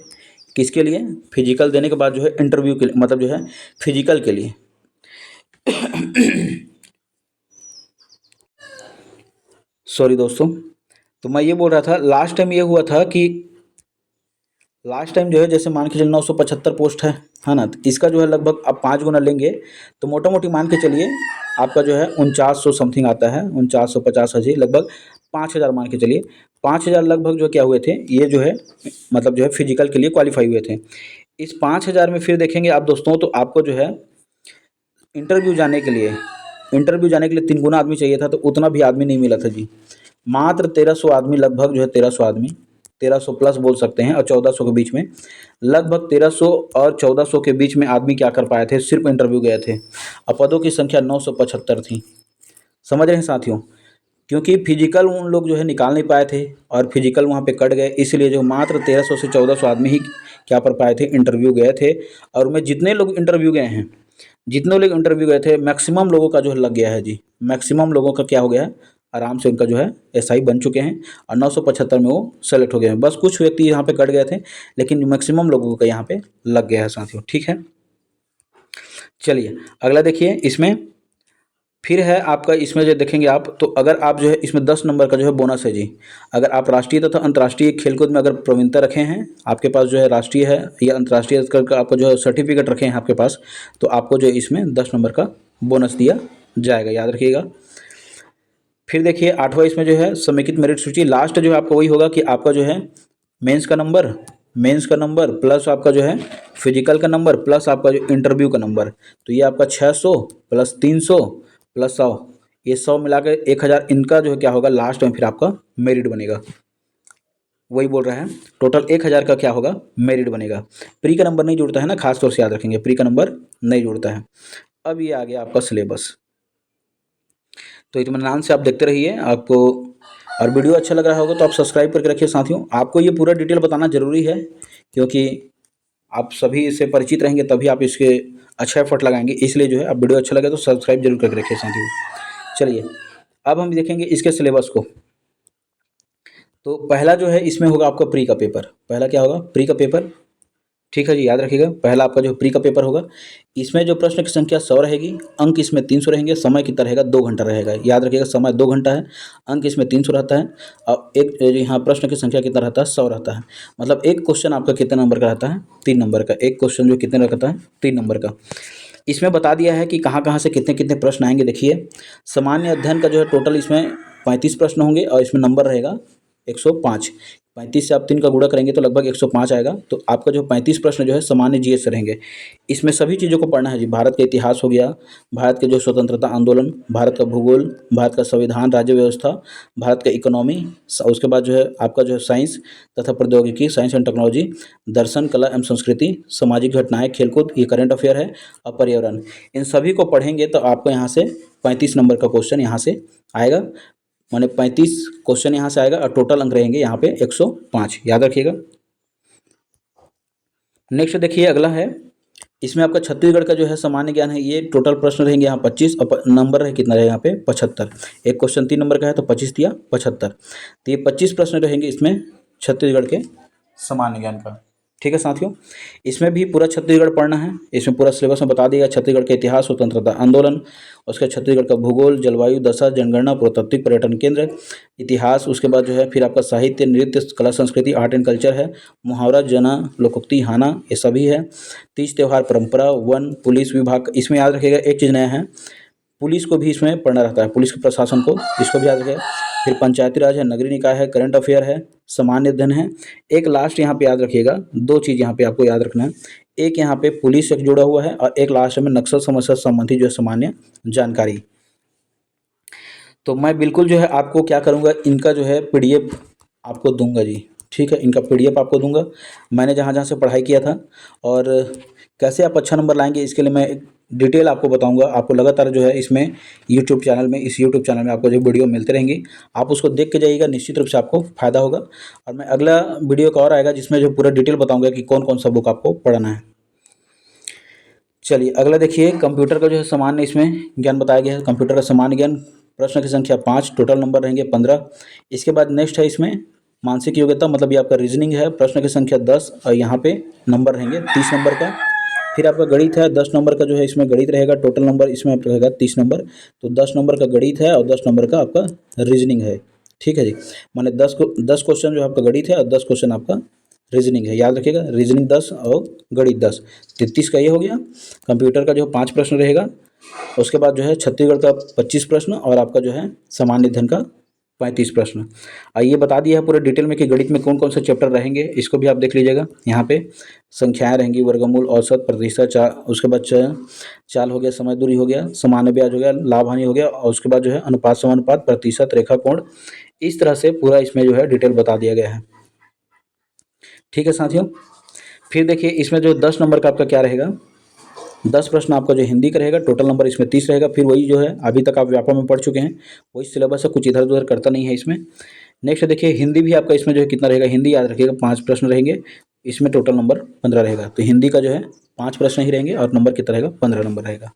Speaker 1: किसके लिए, फिजिकल देने के बाद जो है इंटरव्यू के लिए, मतलब जो है फिजिकल के लिए। सॉरी दोस्तों, तो मैं ये बोल रहा था लास्ट टाइम ये हुआ था कि लास्ट टाइम जो है जैसे मान के चलिए 975 पोस्ट है ना, तो इसका जो है लगभग आप 5 गुना लेंगे तो मोटा मोटी मान के चलिए आपका जो है 4900 समथिंग आता है, 4950 अजी लगभग 5000 मान के चलिए। 5000 लगभग जो क्या हुए थे, ये जो है मतलब जो है फिजिकल के लिए क्वालिफाई हुए थे। इस 5000 में फिर देखेंगे आप दोस्तों, तो आपको जो है इंटरव्यू जाने के लिए 3 गुना आदमी चाहिए था, तो उतना भी आदमी नहीं मिला था जी। मात्र 1300 आदमी, लगभग जो है 1300 आदमी, 1300 प्लस बोल सकते हैं, और 1400 के बीच में, लगभग 1300 और 1400 के बीच में आदमी क्या कर पाए थे, सिर्फ इंटरव्यू गए थे। और पदों की संख्या 975 थी। समझ रहे हैं साथियों, क्योंकि फिजिकल उन लोग जो है निकाल नहीं पाए थे और फिजिकल वहाँ पे कट गए, इसलिए जो मात्र 1300 से 1400 आदमी ही क्या कर पाए थे, इंटरव्यू गए थे। और उनमें जितने लोग इंटरव्यू गए हैं, जितने लोग इंटरव्यू गए थे, मैक्सिमम लोगों का जो है लग गया है जी। मैक्सिमम लोगों का क्या हो गया है, आराम से उनका जो है एसआई बन चुके हैं, और 975 में वो सेलेक्ट हो गए हैं। बस कुछ व्यक्ति यहाँ पे कट गए थे, लेकिन मैक्सिमम लोगों का यहाँ पे लग गया है साथियों। ठीक है, चलिए अगला देखिए। इसमें फिर है आपका, इसमें जो देखेंगे आप, तो अगर आप जो है इसमें 10 नंबर का जो है बोनस है जी। अगर आप राष्ट्रीय तथा अंतर्राष्ट्रीय खेलकूद में अगर प्रवीणता रखे हैं, आपके पास जो है राष्ट्रीय है या अंतर्राष्ट्रीय स्तर का आपका जो है सर्टिफिकेट रखे हैं आपके पास, तो आपको जो है इसमें 10 नंबर का बोनस दिया जाएगा, याद रखिएगा। फिर देखिए 8वां, इसमें जो है समेकित मेरिट सूची। लास्ट जो है आपका वही होगा कि आपका जो है मेंस का नंबर प्लस आपका जो है फिजिकल का नंबर प्लस आपका जो इंटरव्यू का नंबर, तो ये आपका 600 प्लस 300 प्लस 100, ये 100 मिला के 1000, इनका जो है क्या होगा लास्ट में फिर आपका मेरिट बनेगा। वही बोल रहा है, टोटल 1000 का क्या होगा, मेरिट बनेगा। प्री का नंबर नहीं जुड़ता है ना, खास तौर से याद रखेंगे, प्री का नंबर नहीं जुड़ता है। अब ये आ गया आपका सिलेबस। तो इत्मीनान से आप देखते रहिए आपको, और वीडियो अच्छा लग रहा होगा तो आप सब्सक्राइब करके रखिए साथियों। आपको ये पूरा डिटेल बताना ज़रूरी है, क्योंकि आप सभी इससे परिचित रहेंगे तभी आप इसके अच्छा एफर्ट लगाएंगे, इसलिए जो है आप वीडियो अच्छा लगे तो सब्सक्राइब जरूर करके रखिए साथियों। चलिए अब हम देखेंगे इसके सिलेबस को। तो पहला जो है इसमें होगा आपका प्री का पेपर। पहला क्या होगा, प्री का पेपर। ठीक है जी, याद रखिएगा। पहला आपका जो प्री का पेपर होगा, इसमें जो प्रश्न की संख्या 100 रहेगी, अंक इसमें 300 रहेंगे, समय कितना रहेगा 2 घंटा रहेगा। याद रखिएगा, समय 2 घंटा है, अंक इसमें 300 रहता है और एक यहाँ प्रश्न की संख्या कितना रहता है 100 रहता है। मतलब एक क्वेश्चन आपका कितने नंबर का रहता है 3 नंबर का। एक क्वेश्चन जो कितने रहता है 3 नंबर का। इसमें बता दिया है कि कहाँ कहाँ से कितने कितने प्रश्न आएंगे। देखिए, सामान्य अध्ययन का जो है टोटल इसमें 35 प्रश्न होंगे और इसमें नंबर रहेगा 105। 35 से आप 3 का गुणा करेंगे तो लगभग 105 आएगा। तो आपका जो 35 प्रश्न जो है सामान्य जीएस से रहेंगे। इसमें सभी चीज़ों को पढ़ना है जी। भारत का इतिहास हो गया, भारत के जो स्वतंत्रता आंदोलन, भारत का भूगोल, भारत का संविधान, राज्य व्यवस्था, भारत का इकोनॉमी, उसके बाद जो है आपका जो है साइंस तथा प्रौद्योगिकी, साइंस एंड टेक्नोलॉजी, दर्शन, कला एवं संस्कृति, सामाजिक घटनाएं, खेलकूद, ये करंट अफेयर है, और पर्यावरण। इन सभी को पढ़ेंगे तो आपको यहाँ से 35 नंबर का क्वेश्चन यहाँ से आएगा। माने 35 क्वेश्चन यहाँ से आएगा और टोटल अंक रहेंगे यहाँ पे 105। याद रखिएगा। नेक्स्ट देखिए, अगला है, इसमें आपका छत्तीसगढ़ का जो है सामान्य ज्ञान है। ये टोटल प्रश्न रहेंगे यहाँ 25 और नंबर है कितना रहेगा यहाँ पे 75। एक क्वेश्चन 3 नंबर का है तो 25 दिया 75। तो ये 25 प्रश्न रहेंगे इसमें छत्तीसगढ़ के सामान्य ज्ञान का। ठीक है साथियों, इसमें भी पूरा छत्तीसगढ़ पढ़ना है। इसमें पूरा सिलेबस में बता दिया छत्तीसगढ़ के इतिहास, स्वतंत्रता आंदोलन, उसके छत्तीसगढ़ का भूगोल, जलवायु दशा, जनगणना, पुरातात्विक पर्यटन केंद्र, इतिहास। उसके बाद जो है फिर आपका साहित्य, नृत्य, कला संस्कृति, आर्ट एंड कल्चर है, मुहावरा, जना, लोकोक्ति, हाना, ये सभी है। तीज त्योहार, परंपरा, वन, पुलिस विभाग। इसमें याद रखिएगा एक चीज़ नया है, पुलिस को भी इसमें पढ़ना रहता है, पुलिस के प्रशासन को, इसको भी याद रखें। फिर पंचायती राज है, नगरीय निकाय है, करंट अफेयर है, सामान्य अध्ययन है। एक लास्ट यहाँ पे याद रखिएगा, 2 चीज़ यहाँ पे आपको याद रखना है। एक यहाँ पे पुलिस से जुड़ा हुआ है और एक लास्ट में नक्सल समस्या संबंधी जो है सामान्य जानकारी। तो मैं बिल्कुल जो है आपको क्या करूँगा, इनका जो है पीडीएफ आपको दूंगा जी। ठीक है, इनका पीडीएफ आपको दूंगा, मैंने जहाँ जहाँ से पढ़ाई किया था और कैसे आप अच्छा नंबर लाएंगे इसके लिए मैं डिटेल आपको बताऊंगा। आपको लगातार जो है इसमें यूट्यूब चैनल में, इस यूट्यूब चैनल में आपको जो वीडियो मिलते रहेंगी, आप उसको देख के जाइएगा, निश्चित रूप से आपको फायदा होगा। और मैं अगला वीडियो का और आएगा जिसमें जो पूरा डिटेल बताऊंगा कि कौन कौन सा बुक आपको पढ़ना है। चलिए अगला देखिए, कंप्यूटर का जो है सामान्य इसमें ज्ञान बताया गया है। कंप्यूटर का सामान्य ज्ञान, प्रश्न की संख्या 5, टोटल नंबर रहेंगे 15। इसके बाद नेक्स्ट है इसमें मानसिक योग्यता, मतलब ये आपका रीजनिंग है, प्रश्न की संख्या 10 और यहाँ पे नंबर रहेंगे 30 नंबर का। फिर आपका गणित है, 10 नंबर का जो है इसमें गणित रहेगा, टोटल नंबर इसमें आपका रहेगा 30 नंबर। तो 10 नंबर का गणित है और 10 नंबर का आपका रीजनिंग है। ठीक है जी, माने 10 क्वेश्चन जो आपका गणित है और 10 क्वेश्चन आपका रीजनिंग है। याद रखिएगा, रीजनिंग 10 और गणित 10, 33 का ये हो गया। कंप्यूटर का जो 5 प्रश्न रहेगा, उसके बाद जो है छत्तीसगढ़ का 25 प्रश्न और आपका जो है सामान्य अध्ययन का 35 प्रश्न। ये बता दिया है पूरे डिटेल में कि गणित में कौन कौन से चैप्टर रहेंगे, इसको भी आप देख लीजिएगा। यहाँ पे संख्याएं रहेंगी, वर्गमूल, औसत, प्रतिशत, चाल, उसके बाद चाल हो गया, समय दूरी हो गया, सामान्य ब्याज हो गया, लाभ हानि हो गया, और उसके बाद जो है अनुपात समानुपात, प्रतिशत, रेखा कोण, इस तरह से पूरा इसमें जो है डिटेल बता दिया गया है। ठीक है साथियों, फिर देखिए इसमें जो 10 नंबर का आपका क्या रहेगा, 10 प्रश्न आपका जो हिंदी का रहेगा, टोटल नंबर इसमें 30 रहेगा। फिर वही जो है अभी तक आप व्यापक में पढ़ चुके हैं, वही सिलेबस है, कुछ इधर उधर करता नहीं है इसमें। नेक्स्ट देखिए हिंदी भी आपका इसमें जो है कितना रहेगा, हिंदी याद रखिएगा 5 प्रश्न रहेंगे, इसमें टोटल नंबर 15 रहेगा। तो हिंदी का जो है 5 प्रश्न ही रहेंगे और नंबर कितना रहेगा 15 नंबर रहेगा।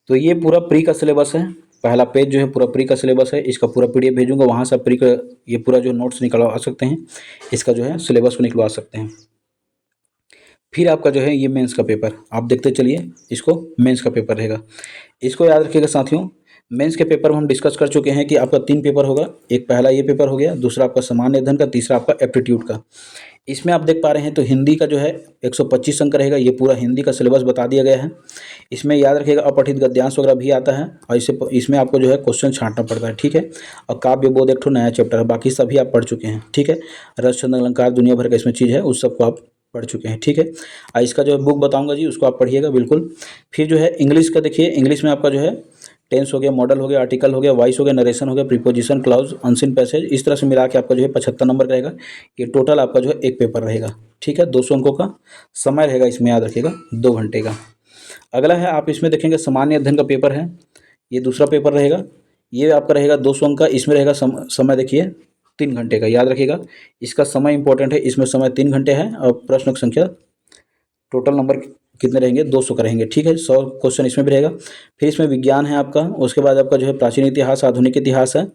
Speaker 1: तो ये पूरा प्री का सिलेबस है, पहला पेज जो है पूरा प्री का सिलेबस है। इसका पूरा पीडीएफ भेजूंगा, वहाँ से प्री का ये पूरा जो नोट्स निकलवा सकते हैं, इसका जो है सिलेबस को निकलवा सकते हैं। फिर आपका जो है ये मेंस का पेपर, आप देखते चलिए, इसको मेंस का पेपर रहेगा। इसको याद रखिएगा साथियों, मेंस के पेपर में हम डिस्कस कर चुके हैं कि आपका 3 पेपर होगा। एक पहला ये पेपर हो गया, दूसरा आपका सामान्य अध्ययन का, तीसरा आपका एप्टीट्यूड का। इसमें आप देख पा रहे हैं तो हिंदी का जो है 125 अंक रहेगा। ये पूरा हिंदी का सिलेबस बता दिया गया है। इसमें याद रखिएगा अपठित गद्यांश वगैरह भी आता है और इसमें आपको जो है क्वेश्चन छांटना पड़ता है। ठीक है, और काव्य बोध एक ठो नया चैप्टर है, बाकी सभी आप पढ़ चुके हैं। ठीक है, रस छंद अलंकार दुनिया भर का इसमें चीज़ है, उस सबको आप पढ़ चुके हैं। ठीक है, इसका जो बुक बताऊंगा जी, उसको आप पढ़िएगा बिल्कुल। फिर जो है इंग्लिश का देखिए, इंग्लिश में आपका जो है टेंस हो गया, मॉडल हो गया, आर्टिकल हो गया, वॉइस हो गया, नरेशन हो गया, प्रीपोजिशन, क्लाउज, अनसीन पैसेज, इस तरह से मिला के आपका जो है 75 नंबर का रहेगा। ये टोटल आपका जो है एक पेपर रहेगा। ठीक है, 200 अंकों का समय रहेगा इसमें, याद रखिएगा 2 घंटे का। अगला है, आप इसमें देखेंगे सामान्य अध्ययन का पेपर है, ये दूसरा पेपर रहेगा। ये आपका रहेगा 200 अंक का, इसमें रहेगा समय देखिए 3 घंटे का। याद रखिएगा, इसका समय इंपॉर्टेंट है, इसमें समय 3 घंटे है और प्रश्न की संख्या टोटल नंबर कितने रहेंगे 200 का रहेंगे। ठीक है, 100 क्वेश्चन इसमें भी रहेगा। फिर इसमें विज्ञान है आपका, उसके बाद आपका जो है प्राचीन इतिहास, आधुनिक इतिहास है,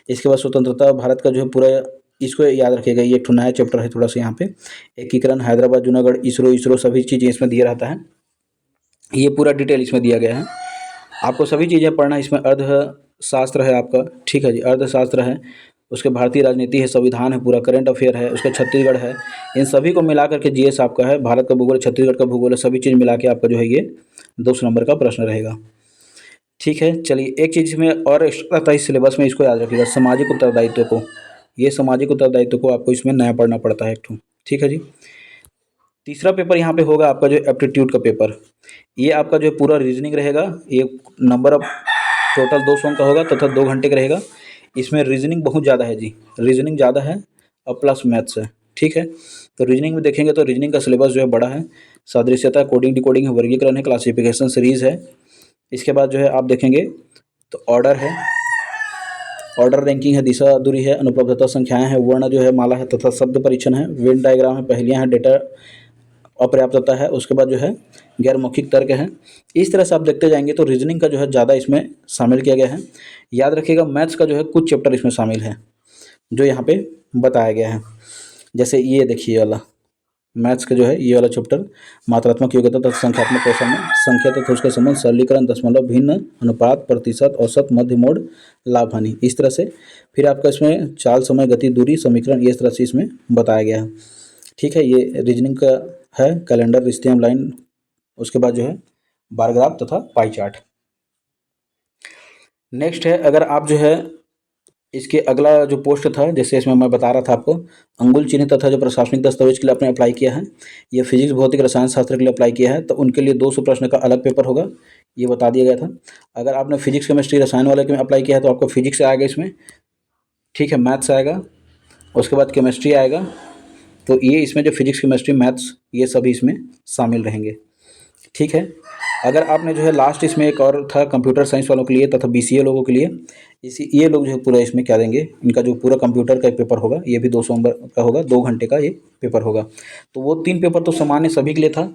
Speaker 1: इसके बाद स्वतंत्रता भारत का जो है पूरा इसको याद रखिएगा। ये एक नया चैप्टर है थोड़ा सा यहाँ पे, एकीकरण, हैदराबाद, जूनागढ़, इसरो सभी चीज़ें इसमें दिया रहता है। ये पूरा डिटेल इसमें दिया गया है, आपको सभी चीज़ें पढ़ना। इसमें अर्थशास्त्र है आपका, ठीक है जी, अर्थशास्त्र है, उसके भारतीय राजनीति है, संविधान है, पूरा करंट अफेयर है, उसका छत्तीसगढ़ है। इन सभी को मिला करके जीएस आपका है, भारत का भूगोल, छत्तीसगढ़ का भूगोल है, सभी चीज़ मिला के आपका जो है ये 200 नंबर का प्रश्न रहेगा। ठीक है, चलिए एक चीज़ इसमें और एक्स्ट्रा था इस सिलेबस में, इसको याद रखिएगा, सामाजिक उत्तरदायित्व को। ये सामाजिक उत्तरदायित्व को आपको इसमें नया पढ़ना पड़ता है एक ठो, ठीक है जी। तीसरा पेपर यहाँ पे होगा आपका जो एप्टीट्यूड का पेपर। ये आपका जो पूरा रीजनिंग रहेगा, ये नंबर ऑफ टोटल 200 अंक का होगा तथा 2 घंटे का रहेगा। इसमें रीजनिंग बहुत ज़्यादा है जी, रीजनिंग ज़्यादा है और प्लस मैथ्स है, ठीक है। तो रीजनिंग में देखेंगे तो रीजनिंग का सिलेबस जो है बड़ा है, सादृश्यता, कोडिंग डिकोडिंग है, वर्गीकरण है, क्लासिफिकेशन सीरीज़ है। इसके बाद जो है आप देखेंगे तो ऑर्डर है, ऑर्डर रैंकिंग है, दिशा दूरी है, अनुपलब्धता संख्याएं हैं, वर्ण जो है माला है तथा शब्द परीक्षण है, वेन डायग्राम है, पहेलियां हैं, डेटा अपर्याप्तता है, उसके बाद जो है गैर मौखिक तर्क है। इस तरह से आप देखते जाएंगे तो रीजनिंग का जो है ज़्यादा इसमें शामिल किया गया है। याद रखिएगा मैथ्स का जो है कुछ चैप्टर इसमें शामिल है जो यहाँ पे बताया गया है। जैसे ये देखिए वाला मैथ्स का जो है ये वाला चैप्टर, मात्रात्मक योग्यता तथा संख्यात्मक कौशल में संख्या तथा उसके संबंध, सरलीकरण, दशमलव, भिन्न, अनुपात, प्रतिशत, औसत, मध्य, मोड, लाभ, हानि, इस तरह से। फिर आपका इसमें चाल, समय, गति, दूरी, समीकरण, इस तरह से इसमें बताया गया है, ठीक है। ये रीजनिंग का है, कैलेंडर, रिश्ते, लाइन, उसके बाद जो है बार ग्राफ तथा पाई चार्ट। नेक्स्ट है, अगर आप जो है इसके अगला जो पोस्ट था, जैसे इसमें मैं बता रहा था आपको, अंगुल चिन्ह तथा जो प्रशासनिक दस्तावेज के लिए आपने अप्लाई किया है, ये फिजिक्स, भौतिक, रसायन शास्त्र के लिए अप्लाई किया है, तो उनके लिए 200 प्रश्न का अलग पेपर होगा, ये बता दिया गया था। अगर आपने फिजिक्स, केमिस्ट्री, रसायन वाले के में अप्लाई किया है तो आपको फिजिक्स आएगा इसमें, ठीक है, मैथ्स आएगा, उसके बाद केमिस्ट्री आएगा। तो ये इसमें जो फिजिक्स, केमिस्ट्री, मैथ्स ये सभी इसमें शामिल रहेंगे, ठीक है। अगर आपने जो है लास्ट इसमें एक और था कंप्यूटर साइंस वालों के लिए तथा बीसीए लोगों के लिए, ये लोग जो है पूरा इसमें क्या देंगे, इनका जो पूरा कंप्यूटर का एक पेपर होगा ये भी 200 नंबर का होगा, 2 घंटे का ये पेपर होगा। तो वो 3 पेपर तो सामान्य सभी के लिए था,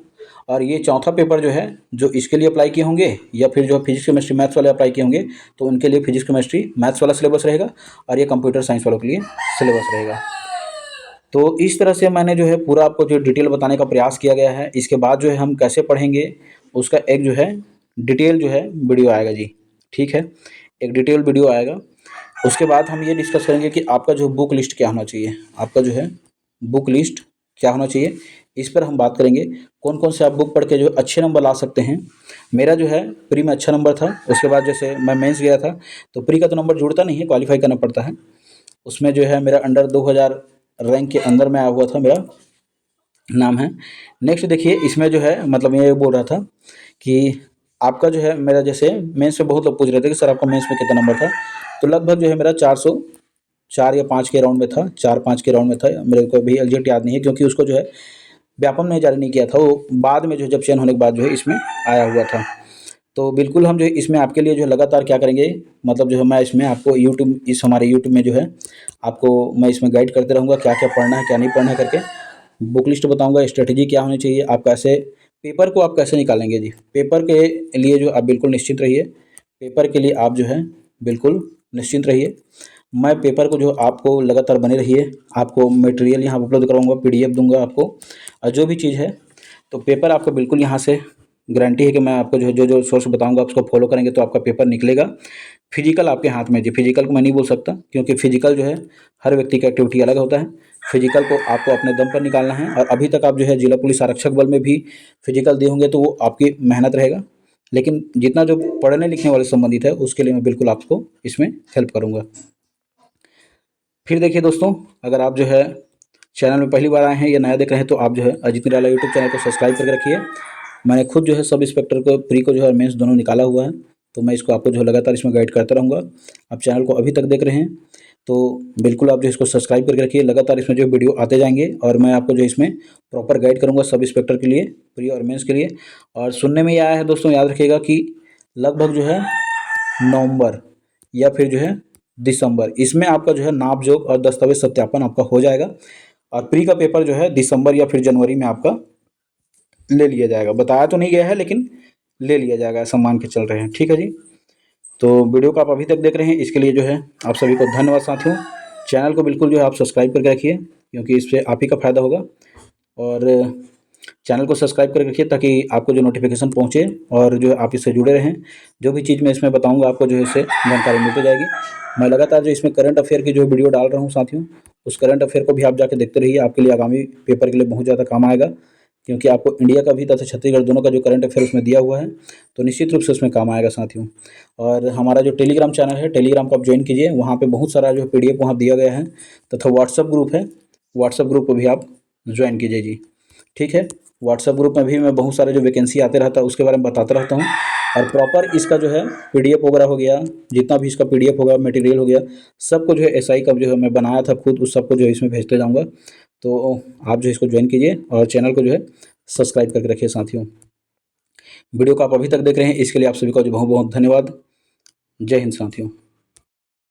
Speaker 1: और ये चौथा पेपर जो है जो इसके लिए अप्लाई किए होंगे या फिर जो फिजिक्स, केमिस्ट्री, मैथ्स वाले अप्लाई किए होंगे तो उनके लिए फिजिक्स, केमिस्ट्री, मैथ्स वाला सिलेबस रहेगा, और ये कंप्यूटर साइंस वालों के लिए सिलेबस रहेगा। तो इस तरह से मैंने जो है पूरा आपको जो डिटेल बताने का प्रयास किया गया है। इसके बाद जो है हम कैसे पढ़ेंगे उसका एक जो है डिटेल जो है वीडियो आएगा जी, ठीक है, एक डिटेल वीडियो आएगा। उसके बाद हम ये डिस्कस करेंगे कि आपका जो बुक लिस्ट क्या होना चाहिए, आपका जो है बुक लिस्ट क्या होना चाहिए, इस पर हम बात करेंगे। कौन कौन से आप बुक पढ़ के जो अच्छे नंबर ला सकते हैं। मेरा जो है प्री में अच्छा नंबर था, उसके बाद जैसे मैं मेंस गया था तो प्री का तो नंबर जुड़ता नहीं है, क्वालिफाई करना पड़ता है। उसमें जो है मेरा अंडर 2000 रैंक के अंदर में आया हुआ था, मेरा नाम है। नेक्स्ट देखिए इसमें जो है मतलब मैं ये बोल रहा था कि आपका जो है मेरा जैसे मेंस में बहुत लोग पूछ रहे थे कि सर आपका मेंस में कितना नंबर था, तो लगभग जो है मेरा 404 या 5 के राउंड में था, 4-5 के राउंड में था। मेरे को भी एग्जैक्ट याद नहीं है क्योंकि उसको जो है व्यापम में जारी नहीं किया था, वो बाद में जो जब चयन होने के बाद जो है इसमें आया हुआ था। तो बिल्कुल हम जो है इसमें आपके लिए जो है लगातार क्या करेंगे, मतलब जो है मैं इसमें आपको यूट्यूब, इस हमारे यूट्यूब में जो है आपको मैं इसमें गाइड करते रहूँगा, क्या क्या पढ़ना है क्या नहीं पढ़ना है करके, बुक लिस्ट बताऊँगा, स्ट्रेटजी क्या होनी चाहिए, आप कैसे पेपर को आप कैसे निकालेंगे जी। पेपर के लिए जो आप बिल्कुल निश्चिंत रहिए, पेपर के लिए आप जो है बिल्कुल निश्चिंत रहिए। मैं पेपर को जो आपको लगातार बने रहिए, आपको मटेरियल यहाँ उपलब्ध कराऊँगा, पीडीएफ दूंगा आपको, और जो भी चीज़ है तो पेपर आपका बिल्कुल यहाँ से गारंटी है कि मैं आपको जो जो सोर्स बताऊंगा आप उसको फॉलो करेंगे तो आपका पेपर निकलेगा। फिजिकल आपके हाथ में जी, फिजिकल को मैं नहीं बोल सकता क्योंकि फिजिकल जो है हर व्यक्ति का एक्टिविटी अलग होता है, फिजिकल को आपको अपने दम पर निकालना है। और अभी तक आप जो है जिला पुलिस आरक्षक बल में भी फिजिकल दिए होंगे तो वो आपकी मेहनत रहेगा, लेकिन जितना जो पढ़ने लिखने वाले संबंधित है उसके लिए मैं बिल्कुल आपको इसमें हेल्प करूँगा। फिर देखिए दोस्तों, अगर आप जो है चैनल में पहली बार आए हैं या नया देख रहे हैं तो आप जो है अजीत निराला यूट्यूब चैनल को सब्सक्राइब करके रखिए। मैंने खुद जो है सब इंस्पेक्टर को, प्री को जो है, मेंस दोनों निकाला हुआ है, तो मैं इसको आपको जो है लगातार इसमें गाइड करता रहूँगा। आप चैनल को अभी तक देख रहे हैं तो बिल्कुल आप जो इसको सब्सक्राइब करके रखिए, लगातार इसमें जो वीडियो आते जाएंगे और मैं आपको जो इसमें प्रॉपर गाइड करूँगा सब इंस्पेक्टर के लिए, प्री और मेंस के लिए। और सुनने में ये आया है दोस्तों, याद रखिएगा कि लगभग जो है नवंबर या फिर जो है दिसंबर, इसमें आपका जो है नाप जोख और दस्तावेज सत्यापन आपका हो जाएगा, और प्री का पेपर जो है दिसंबर या फिर जनवरी में आपका ले लिया जाएगा। बताया तो नहीं गया है लेकिन ले लिया जाएगा, ऐसा मान के चल रहे हैं, ठीक है जी। तो वीडियो को आप अभी तक देख रहे हैं इसके लिए जो है आप सभी को धन्यवाद साथियों। चैनल को बिल्कुल जो है आप सब्सक्राइब करके रखिए, क्योंकि इससे आप ही का फ़ायदा होगा। और चैनल को सब्सक्राइब करके रखिए ताकि आपको जो नोटिफिकेशन पहुँचे और जो है आप इससे जुड़े रहें। जो भी चीज़ मैं इसमें बताऊँगा आपको जो है इससे जानकारी मिलती जाएगी। मैं लगातार जो इसमें करंट अफेयर की जो वीडियो डाल रहा हूँ साथियों, उस करंट अफेयर को भी आप जाके देखते रहिए, आपके लिए आगामी पेपर के लिए बहुत ज़्यादा काम आएगा। क्योंकि आपको इंडिया का भी तथा छत्तीसगढ़ दोनों का जो करंट अफेयर उसमें दिया हुआ है, तो निश्चित रूप से उसमें काम आएगा साथियों। और हमारा जो टेलीग्राम चैनल है, टेलीग्राम को आप ज्वाइन कीजिए, वहाँ पे बहुत सारा जो पीडीएफ वहाँ दिया गया है, तथा व्हाट्सएप ग्रुप है, व्हाट्सएप ग्रुप को भी आप ज्वाइन कीजिए जी। ठीक है, व्हाट्सएप ग्रुप में भी मैं बहुत सारे जो वैकेंसी आते रहता है उसके बारे में बताता रहता हूँ। और प्रॉपर इसका जो है पीडीएफ वगैरह हो गया, जितना भी इसका पीडीएफ होगा, मटेरियल हो गया, सबको जो है एसआई का जो है मैं बनाया था खुद, उस सबको जो है इसमें भेजते जाऊँगा। तो आप जो है इसको ज्वाइन कीजिए और चैनल को जो है सब्सक्राइब करके रखिए साथियों। वीडियो को आप अभी तक देख रहे हैं, इसके लिए आप सभी का जो बहुत बहुत धन्यवाद। जय हिंद साथियों।